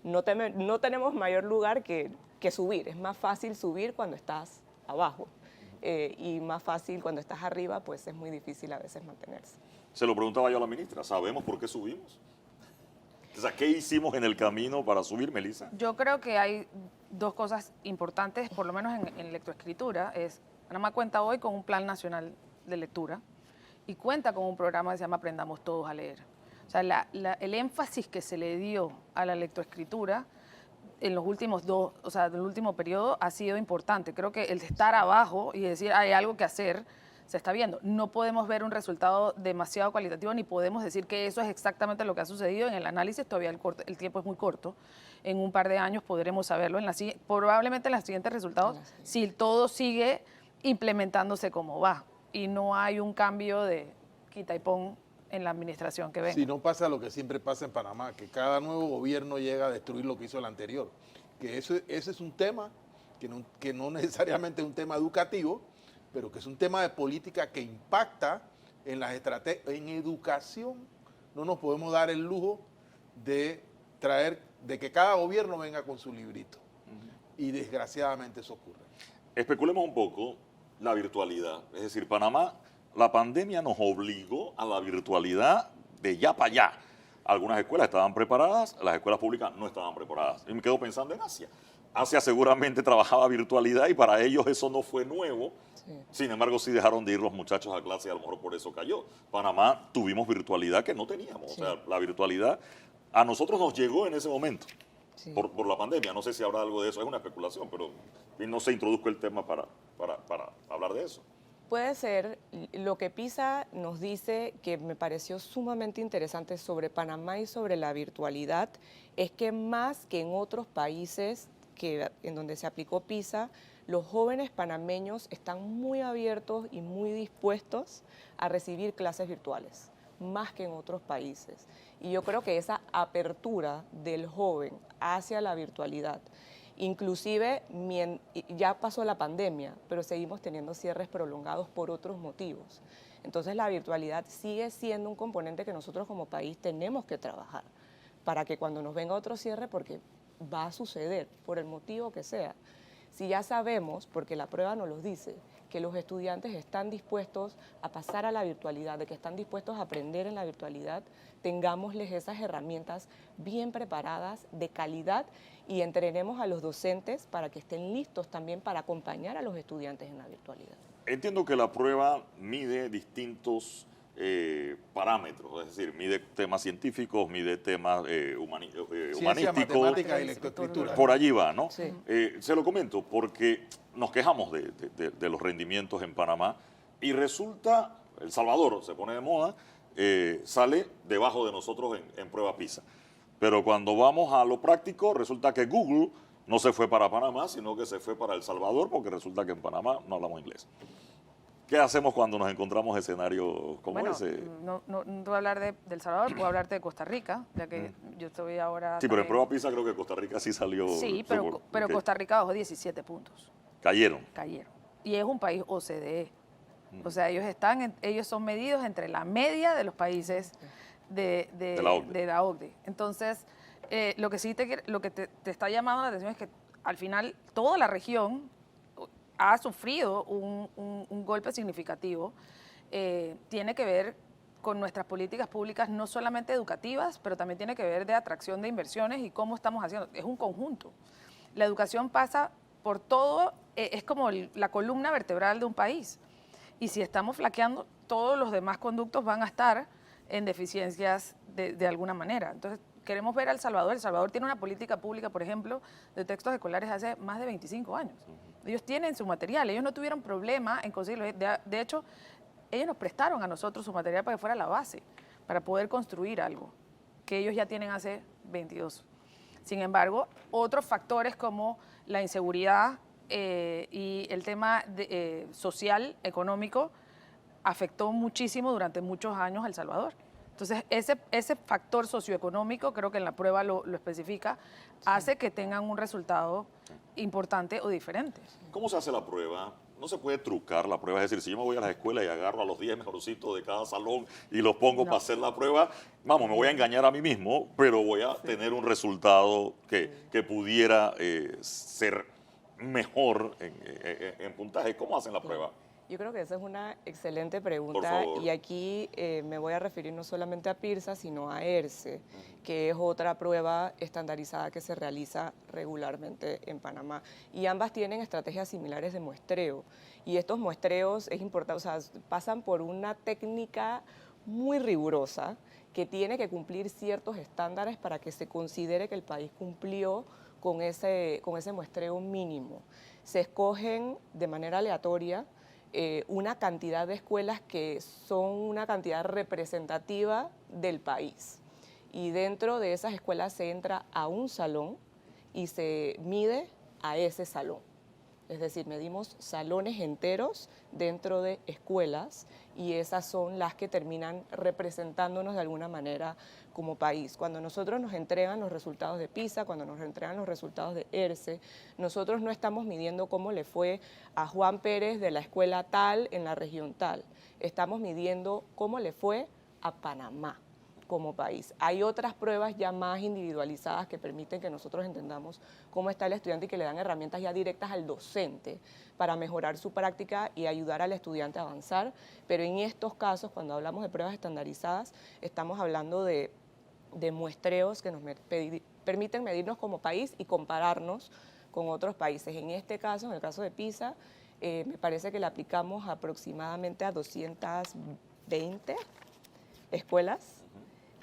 no tenemos mayor lugar que subir. Es más fácil subir cuando estás abajo y más fácil cuando estás arriba, pues es muy difícil a veces mantenerse.
Se lo preguntaba yo a la ministra, ¿sabemos por qué subimos? O sea, ¿qué hicimos en el camino para subir, Melissa?
Yo creo que hay dos cosas importantes, por lo menos en lectoescritura. Panamá cuenta hoy con un Plan Nacional de Lectura y cuenta con un programa que se llama Aprendamos Todos a Leer. O sea, el énfasis que se le dio a la lectoescritura en los últimos del último periodo ha sido importante. Creo que el estar abajo y decir hay algo que hacer se está viendo. No podemos ver un resultado demasiado cualitativo ni podemos decir que eso es exactamente lo que ha sucedido en el análisis. Todavía el tiempo es muy corto. En un par de años podremos saberlo. Probablemente en los siguientes resultados, si todo sigue implementándose como va y no hay un cambio de quita y pon en la administración que venga.
Si no pasa lo que siempre pasa en Panamá, que cada nuevo gobierno llega a destruir lo que hizo el anterior. Que ese es un tema que no necesariamente es un tema educativo, pero que es un tema de política que impacta en las estrategias. En educación no nos podemos dar el lujo de que cada gobierno venga con su librito. Y desgraciadamente eso ocurre.
Especulemos un poco la virtualidad. Es decir, Panamá, la pandemia nos obligó a la virtualidad de ya para allá. Algunas escuelas estaban preparadas, las escuelas públicas no estaban preparadas. Y me quedo pensando en Asia. Asia seguramente trabajaba virtualidad y para ellos eso no fue nuevo. Sí. Sin embargo, sí dejaron de ir los muchachos a clase y a lo mejor por eso cayó. Panamá tuvimos virtualidad que no teníamos. Sí. O sea, la virtualidad a nosotros nos llegó en ese momento. Sí. Por la pandemia. No sé si habrá algo de eso, es una especulación, pero no se introduzco el tema para hablar de eso.
Puede ser. Lo que PISA nos dice, que me pareció sumamente interesante sobre Panamá y sobre la virtualidad, es que más que en otros países en donde se aplicó PISA, los jóvenes panameños están muy abiertos y muy dispuestos a recibir clases virtuales, más que en otros países. Y yo creo que esa apertura del joven hacia la virtualidad, inclusive ya pasó la pandemia, pero seguimos teniendo cierres prolongados por otros motivos. Entonces la virtualidad sigue siendo un componente que nosotros como país tenemos que trabajar para que cuando nos venga otro cierre, porque va a suceder por el motivo que sea. Si ya sabemos, porque la prueba nos lo dice, que los estudiantes están dispuestos a pasar a la virtualidad, de que están dispuestos a aprender en la virtualidad, tengámosles esas herramientas bien preparadas, de calidad, y entrenemos a los docentes para que estén listos también para acompañar a los estudiantes en la virtualidad.
Entiendo que la prueba mide distintos parámetros, es decir, mide temas científicos, mide temas humanísticos,
matemática y lectoescritura.
Por allí va, ¿no?
Sí.
Se lo comento porque nos quejamos de los rendimientos en Panamá y resulta, El Salvador se pone de moda, sale debajo de nosotros en prueba PISA. Pero cuando vamos a lo práctico, resulta que Google no se fue para Panamá, sino que se fue para El Salvador, porque resulta que en Panamá no hablamos inglés. ¿Qué hacemos cuando nos encontramos escenarios como ese?
No voy a hablar de El Salvador, puedo hablarte de Costa Rica, ya que yo estoy ahora...
Sí, pero en prueba PISA creo que Costa Rica sí salió...
Sí, pero Costa Rica bajó 17 puntos.
Cayeron.
Y es un país OCDE. O sea, ellos son medidos entre la media de los países de la OCDE. Entonces, lo que te está llamando la atención es que al final toda la región ha sufrido un golpe significativo. Tiene que ver con nuestras políticas públicas, no solamente educativas, pero también tiene que ver de atracción de inversiones y cómo estamos haciendo. Es un conjunto. La educación pasa por todo, es como la columna vertebral de un país. Y si estamos flaqueando, todos los demás conductos van a estar en deficiencias de alguna manera. Entonces, queremos ver a El Salvador. El Salvador tiene una política pública, por ejemplo, de textos escolares hace más de 25 años. Ellos tienen su material, ellos no tuvieron problema en conseguirlo. De hecho, ellos nos prestaron a nosotros su material para que fuera la base, para poder construir algo que ellos ya tienen hace 22. Sin embargo, otros factores como la inseguridad y el tema social, económico, afectó muchísimo durante muchos años a El Salvador. Entonces, ese factor socioeconómico, creo que en la prueba lo especifica, hace que tengan un resultado importante o diferente.
¿Cómo se hace la prueba? No se puede trucar la prueba, es decir, si yo me voy a la escuela y agarro a los 10 mejorcitos de cada salón y los pongo para hacer la prueba, vamos, me voy a engañar a mí mismo, pero voy a tener un resultado que pudiera ser mejor en puntaje. ¿Cómo hacen la prueba?
Yo creo que esa es una excelente pregunta
Por favor.
y aquí me voy a referir no solamente a PIRSA, sino a ERCE, que es otra prueba estandarizada que se realiza regularmente en Panamá. Y ambas tienen estrategias similares de muestreo. Y estos muestreos es importante, o sea, pasan por una técnica muy rigurosa que tiene que cumplir ciertos estándares para que se considere que el país cumplió con ese muestreo mínimo. Se escogen de manera aleatoria una cantidad de escuelas que son una cantidad representativa del país. Y dentro de esas escuelas se entra a un salón y se mide a ese salón. Es decir, medimos salones enteros dentro de escuelas y esas son las que terminan representándonos de alguna manera como país. Cuando nosotros nos entregan los resultados de PISA, cuando nos entregan los resultados de ERCE, nosotros no estamos midiendo cómo le fue a Juan Pérez de la escuela tal en la región tal. Estamos midiendo cómo le fue a Panamá como país. Hay otras pruebas ya más individualizadas que permiten que nosotros entendamos cómo está el estudiante y que le dan herramientas ya directas al docente para mejorar su práctica y ayudar al estudiante a avanzar. Pero en estos casos, cuando hablamos de pruebas estandarizadas, estamos hablando de muestreos que nos permiten medirnos como país y compararnos con otros países. En este caso, en el caso de PISA, me parece que le aplicamos aproximadamente a 220 escuelas.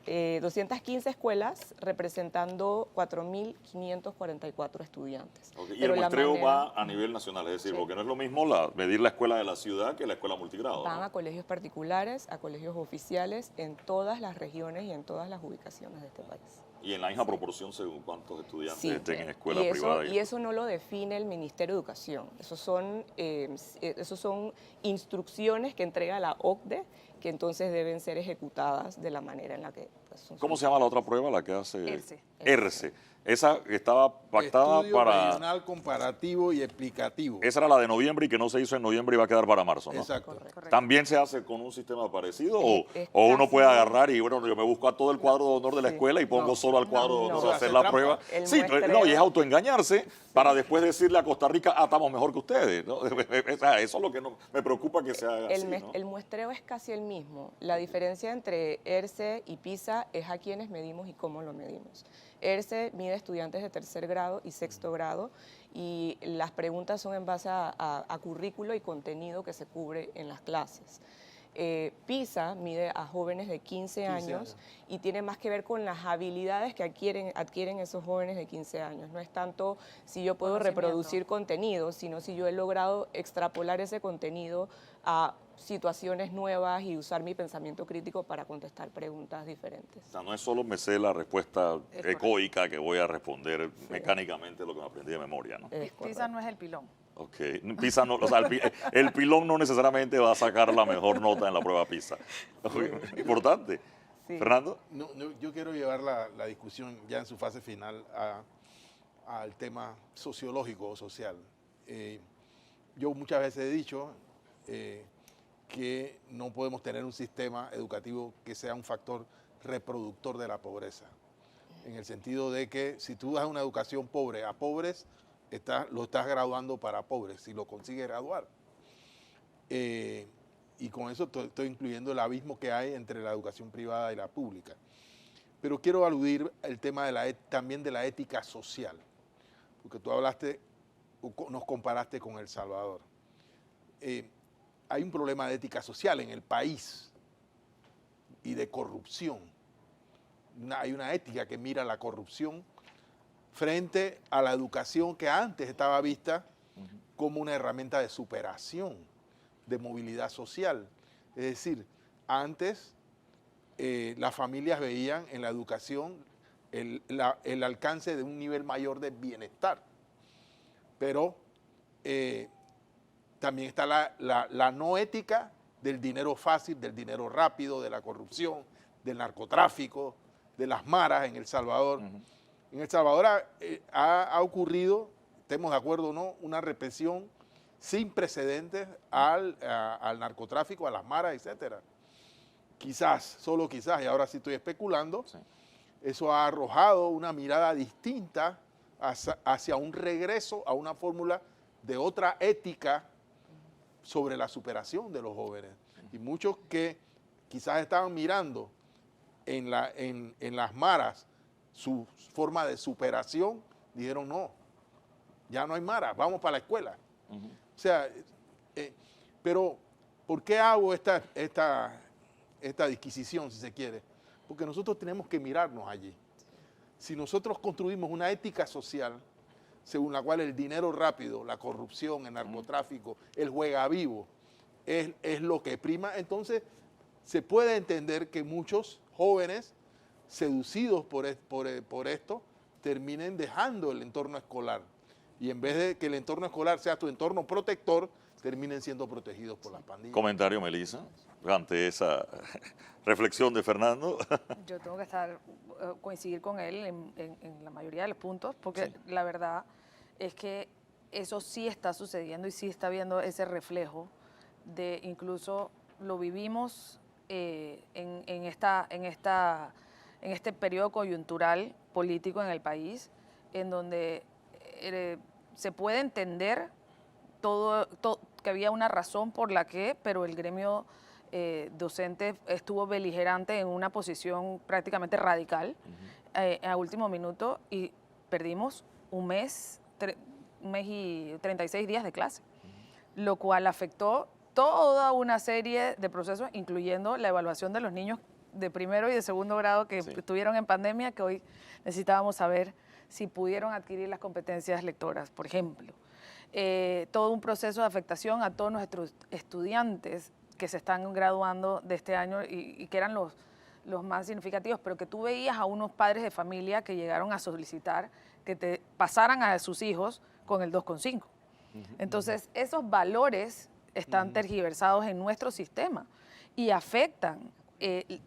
215 escuelas representando 4.544 estudiantes.
Okay. Y
Pero
el
la
muestreo
manera-
va a nivel nacional, es decir,
Sí.
porque no es lo mismo medir la escuela de la ciudad que la escuela multigrado.
Van
¿no?
a colegios particulares, a colegios oficiales, en todas las regiones y en todas las ubicaciones de este país.
Y en la misma proporción según cuántos estudiantes
Sí.
estén en escuela
y eso,
privada.
Y eso no lo define el Ministerio de Educación. Esos son instrucciones que entrega la OCDE, que entonces deben ser ejecutadas de la manera en la que pues, son
¿Cómo se llama la otra prueba, la que hace?
ERCE.
ERCE. Esa estaba pactada
Estudio
para...
regional comparativo y explicativo.
Esa era la de noviembre y que no se hizo en noviembre y va a quedar para marzo, ¿no?
Exacto.
Correcto.
¿También se hace con un sistema parecido
Es
o uno
casi
puede
igual.
agarrar y bueno, yo me busco a todo el cuadro de honor de la
Sí.
escuela y pongo
No.
solo al cuadro de
No.
honor
No.
a hacer
Hace
la
trampa.
prueba?
El
Sí,
muestreo-
y es autoengañarse para después decirle a Costa Rica, estamos mejor que ustedes, ¿no? O sea, eso es lo que me preocupa que se haga así, ¿no?
El muestreo es casi el mismo. La diferencia entre ERCE y PISA es a quiénes medimos y cómo lo medimos. ERCE mide estudiantes de tercer grado y sexto grado y las preguntas son en base a currículo y contenido que se cubre en las clases. PISA mide a jóvenes de 15 años y tiene más que ver con las habilidades que adquieren esos jóvenes de 15 años. No es tanto si yo puedo
Conocimiento.
reproducir contenido, sino si yo he logrado extrapolar ese contenido a situaciones nuevas y usar mi pensamiento crítico para contestar preguntas diferentes.
O sea, no es solo me sé la respuesta
Es correcto.
ecoica que voy a responder mecánicamente lo que me aprendí de memoria, ¿no?
Es
PISA
correcto.
no es el pilón.
Ok, PISA no, o sea, el pilón no necesariamente va a sacar la mejor nota en la prueba PISA. Ok, importante.
Sí.
Fernando.
Yo quiero llevar la discusión ya en su fase final al tema sociológico o social. Yo muchas veces he dicho que no podemos tener un sistema educativo que sea un factor reproductor de la pobreza, en el sentido de que si tú das una educación pobre a pobres, lo estás graduando para pobres, si lo consigues graduar. Y con eso estoy incluyendo el abismo que hay entre la educación privada y la pública. Pero quiero aludir al tema también de la ética social, porque tú nos comparaste con El Salvador. Hay un problema de ética social en el país y de corrupción. Hay una ética que mira la corrupción frente a la educación que antes estaba vista como una herramienta de superación, de movilidad social. Es decir, antes las familias veían en la educación el alcance de un nivel mayor de bienestar. Pero también está la no ética del dinero fácil, del dinero rápido, de la corrupción, del narcotráfico, de las maras en El Salvador. En El Salvador ha ocurrido, estemos de acuerdo o no, una represión sin precedentes al narcotráfico, a las maras, etcétera. Quizás, solo quizás, y ahora sí estoy especulando,
Sí.
eso ha arrojado una mirada distinta hacia un regreso a una fórmula de otra ética sobre la superación de los jóvenes. Y muchos que quizás estaban mirando en las maras su forma de superación, dijeron no, ya no hay maras, vamos para la escuela. O sea, pero ¿por qué hago esta disquisición, si se quiere? Porque nosotros tenemos que mirarnos allí. Si nosotros construimos una ética social según la cual el dinero rápido, la corrupción, el narcotráfico, el juega vivo, es lo que prima, entonces se puede entender que muchos jóvenes seducidos por esto terminen dejando el entorno escolar. Y en vez de que el entorno escolar sea tu entorno protector, terminen siendo protegidos por las pandillas.
Comentario, Melissa, ante esa reflexión de Fernando.
Yo tengo que coincidir con él en la mayoría de los puntos, porque la verdad es que eso sí está sucediendo y sí está viendo ese reflejo de, incluso lo vivimos en este periodo coyuntural político en el país, en donde se puede entender todo que había una razón por la que, pero el gremio docente estuvo beligerante en una posición prácticamente radical a último minuto y perdimos un mes y 36 días de clase, lo cual afectó toda una serie de procesos, incluyendo la evaluación de los niños de primero y de segundo grado que estuvieron en pandemia, que hoy necesitábamos saber si pudieron adquirir las competencias lectoras, por ejemplo. Todo un proceso de afectación a todos nuestros estudiantes que se están graduando de este año y que eran los más significativos, pero que tú veías a unos padres de familia que llegaron a solicitar que te pasaran a sus hijos con el 2,5. Entonces, esos valores están tergiversados en nuestro sistema y afectan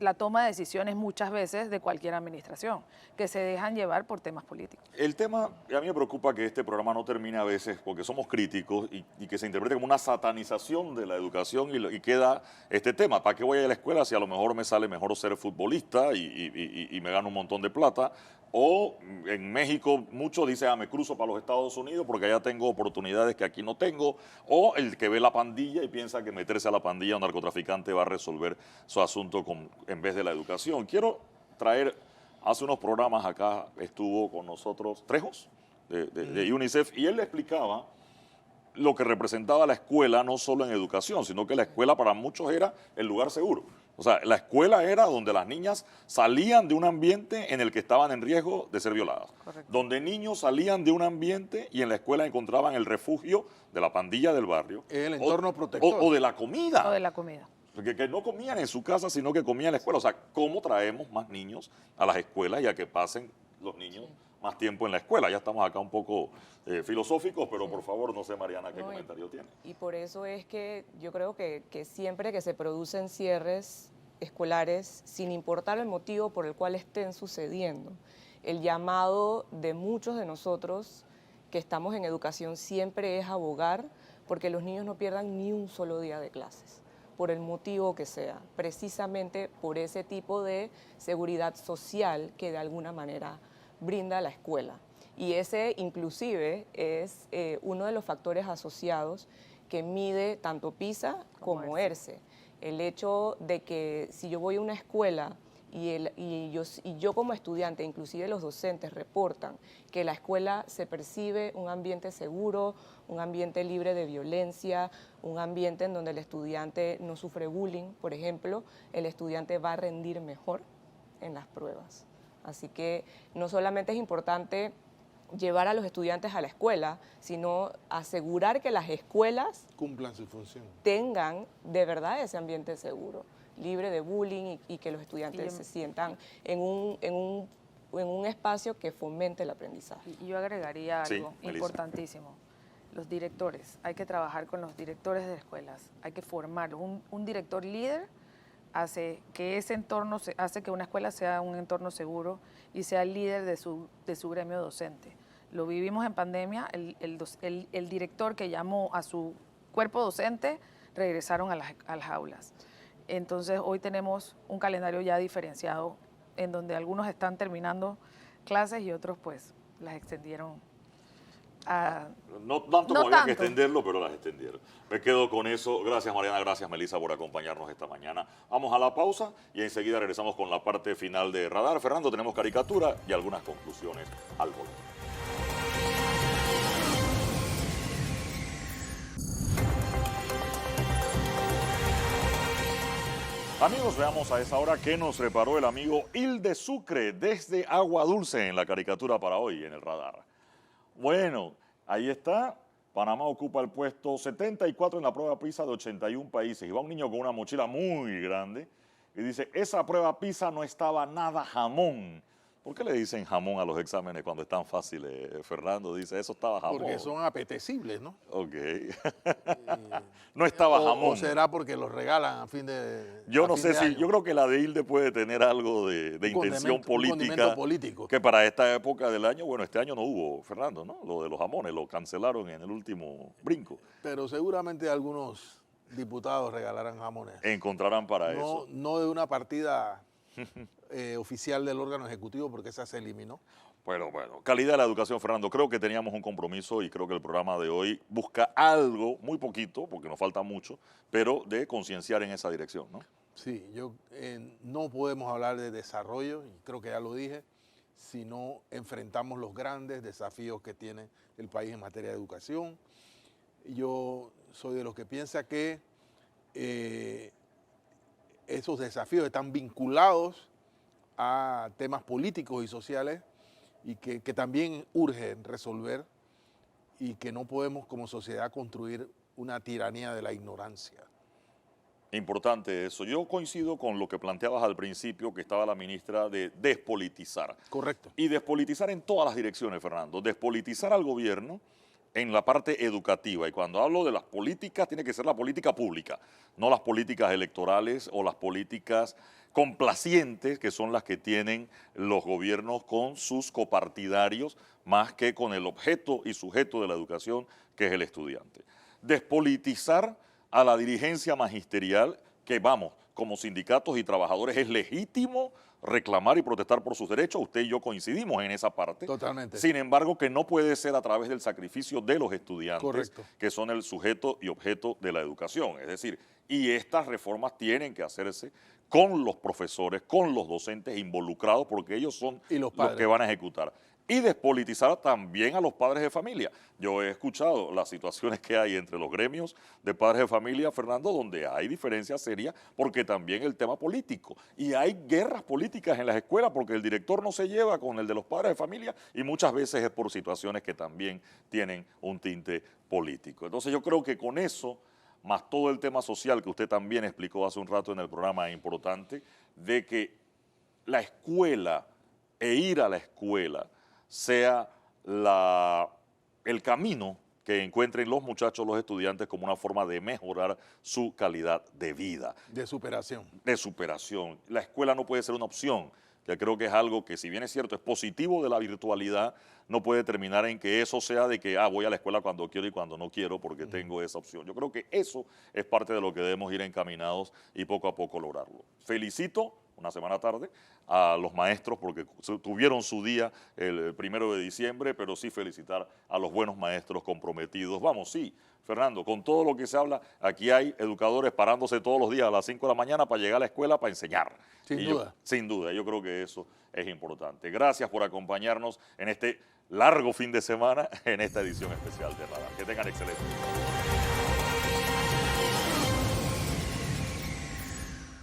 la toma de decisiones muchas veces de cualquier administración, que se dejan llevar por temas políticos.
El tema, a mí me preocupa que este programa no termine a veces, porque somos críticos, y que se interprete como una satanización de la educación y queda este tema. ¿Para qué voy a la escuela si a lo mejor me sale mejor ser futbolista y me gano un montón de plata? O en México muchos dicen, me cruzo para los Estados Unidos porque allá tengo oportunidades que aquí no tengo. O el que ve la pandilla y piensa que meterse a la pandilla o narcotraficante va a resolver su asunto en vez de la educación. Quiero traer, hace unos programas acá estuvo con nosotros Trejos de UNICEF, y él le explicaba lo que representaba la escuela, no solo en educación, sino que la escuela para muchos era el lugar seguro. O sea, la escuela era donde las niñas salían de un ambiente en el que estaban en riesgo de ser violadas.
Correcto.
Donde niños salían de un ambiente y en la escuela encontraban el refugio de la pandilla del barrio.
El entorno protector.
O de la comida.
O de la comida.
Porque que no comían en su casa, sino que comían en la escuela. O sea, ¿cómo traemos más niños a las escuelas y a que pasen los niños más tiempo en la escuela? Ya estamos acá un poco filosóficos, pero por favor, no sé, Mariana, qué comentario tiene.
Y por eso es que yo creo que siempre que se producen cierres escolares, sin importar el motivo por el cual estén sucediendo, el llamado de muchos de nosotros que estamos en educación siempre es abogar porque los niños no pierdan ni un solo día de clases, por el motivo que sea, precisamente por ese tipo de seguridad social que de alguna manera brinda la escuela. Y ese inclusive es uno de los factores asociados que mide tanto PISA como ERCE. El hecho de que si yo voy a una escuela y yo como estudiante, inclusive los docentes, reportan que la escuela se percibe un ambiente seguro, un ambiente libre de violencia, un ambiente en donde el estudiante no sufre bullying, por ejemplo, el estudiante va a rendir mejor en las pruebas. Así que no solamente es importante llevar a los estudiantes a la escuela, sino asegurar que las escuelas
cumplan su función,
tengan de verdad ese ambiente seguro, libre de bullying y que los estudiantes se sientan en un espacio que fomente el aprendizaje.
Y yo agregaría algo
Melissa.
importantísimo. Los directores, hay que trabajar con los directores de escuelas, hay que formarlos. Un director líder hace que ese entorno, hace que una escuela sea un entorno seguro y sea el líder de su gremio docente. Lo vivimos en pandemia, el director que llamó a su cuerpo docente regresaron a las aulas. Entonces hoy tenemos un calendario ya diferenciado en donde algunos están terminando clases y otros pues las extendieron
No tanto
No
como había que
tanto.
extenderlo, pero las extendieron. Me quedo con eso. Gracias, Mariana. Gracias, Melissa, por acompañarnos esta mañana. Vamos a la pausa y enseguida regresamos con la parte final de Radar. Fernando, tenemos caricatura y algunas conclusiones al volver. Amigos, veamos a esa hora qué nos preparó el amigo Hilde Sucre desde Agua Dulce en la caricatura para hoy en el Radar. Bueno, ahí está. Panamá ocupa el puesto 74 en la prueba PISA de 81 países. Y va un niño con una mochila muy grande y dice, esa prueba PISA no estaba nada jamón. ¿Por qué le dicen jamón a los exámenes cuando están fáciles? Fernando dice, eso estaba jamón.
Porque son apetecibles, ¿no?
Ok. No estaba jamón.
O será porque los regalan a fin de
Yo
a
no
fin
sé
de
si,
año.
yo creo que la de Hilde puede tener algo de
Un
intención
condimento- un condimento
política,
político.
que para esta época del año, bueno, este año no hubo, Fernando, ¿no? Lo de los jamones, lo cancelaron en el último brinco.
Pero seguramente algunos diputados regalarán jamones.
Encontrarán para eso.
No de una partida oficial del órgano ejecutivo, porque esa se eliminó.
Bueno, calidad de la educación, Fernando. Creo que teníamos un compromiso y creo que el programa de hoy busca algo, muy poquito, porque nos falta mucho, pero de concienciar en esa dirección, ¿no?
Sí, no podemos hablar de desarrollo, y creo que ya lo dije, si no enfrentamos los grandes desafíos que tiene el país en materia de educación. Yo soy de los que piensa que esos desafíos están vinculados a temas políticos y sociales y que también urge resolver y que no podemos como sociedad construir una tiranía de la ignorancia.
Importante eso. Yo coincido con lo que planteabas al principio, que estaba la ministra, de despolitizar.
Correcto.
Y despolitizar en todas las direcciones, Fernando. Despolitizar al gobierno en la parte educativa. Y cuando hablo de las políticas, tiene que ser la política pública, no las políticas electorales o las políticas complacientes, que son las que tienen los gobiernos con sus copartidarios, más que con el objeto y sujeto de la educación, que es el estudiante. Despolitizar a la dirigencia magisterial, que vamos, como sindicatos y trabajadores es legítimo reclamar y protestar por sus derechos, usted y yo coincidimos en esa parte.
Totalmente.
Sin embargo, que no puede ser a través del sacrificio de los estudiantes,
Correcto.
que son el sujeto y objeto de la educación. Es decir, y estas reformas tienen que hacerse con los profesores, con los docentes involucrados, porque ellos son
Y los
los
padres.
que van a ejecutar. Y despolitizar también a los padres de familia. Yo he escuchado las situaciones que hay entre los gremios de padres de familia, Fernando, donde hay diferencias serias, porque también el tema político. Y hay guerras políticas en las escuelas, porque el director no se lleva con el de los padres de familia, y muchas veces es por situaciones que también tienen un tinte político. Entonces yo creo que con eso, más todo el tema social que usted también explicó hace un rato en el programa, es importante, de que la escuela e ir a la escuela sea el camino que encuentren los muchachos, los estudiantes, como una forma de mejorar su calidad de vida,
De superación.
de superación. La escuela no puede ser una opción, que creo que es algo que, si bien es cierto, es positivo de la virtualidad, no puede terminar en que eso sea de que voy a la escuela cuando quiero y cuando no quiero porque tengo esa opción. Yo creo que eso es parte de lo que debemos ir encaminados y poco a poco lograrlo. Felicito, una semana tarde, a los maestros porque tuvieron su día el 1 de diciembre, pero sí felicitar a los buenos maestros comprometidos. Vamos, sí, Fernando, con todo lo que se habla, aquí hay educadores parándose todos los días a las 5 de la mañana para llegar a la escuela para enseñar.
Sin
Y
duda.
Sin duda, yo creo que eso es importante. Gracias por acompañarnos en este largo fin de semana en esta edición especial de Radar. Que tengan excelente día.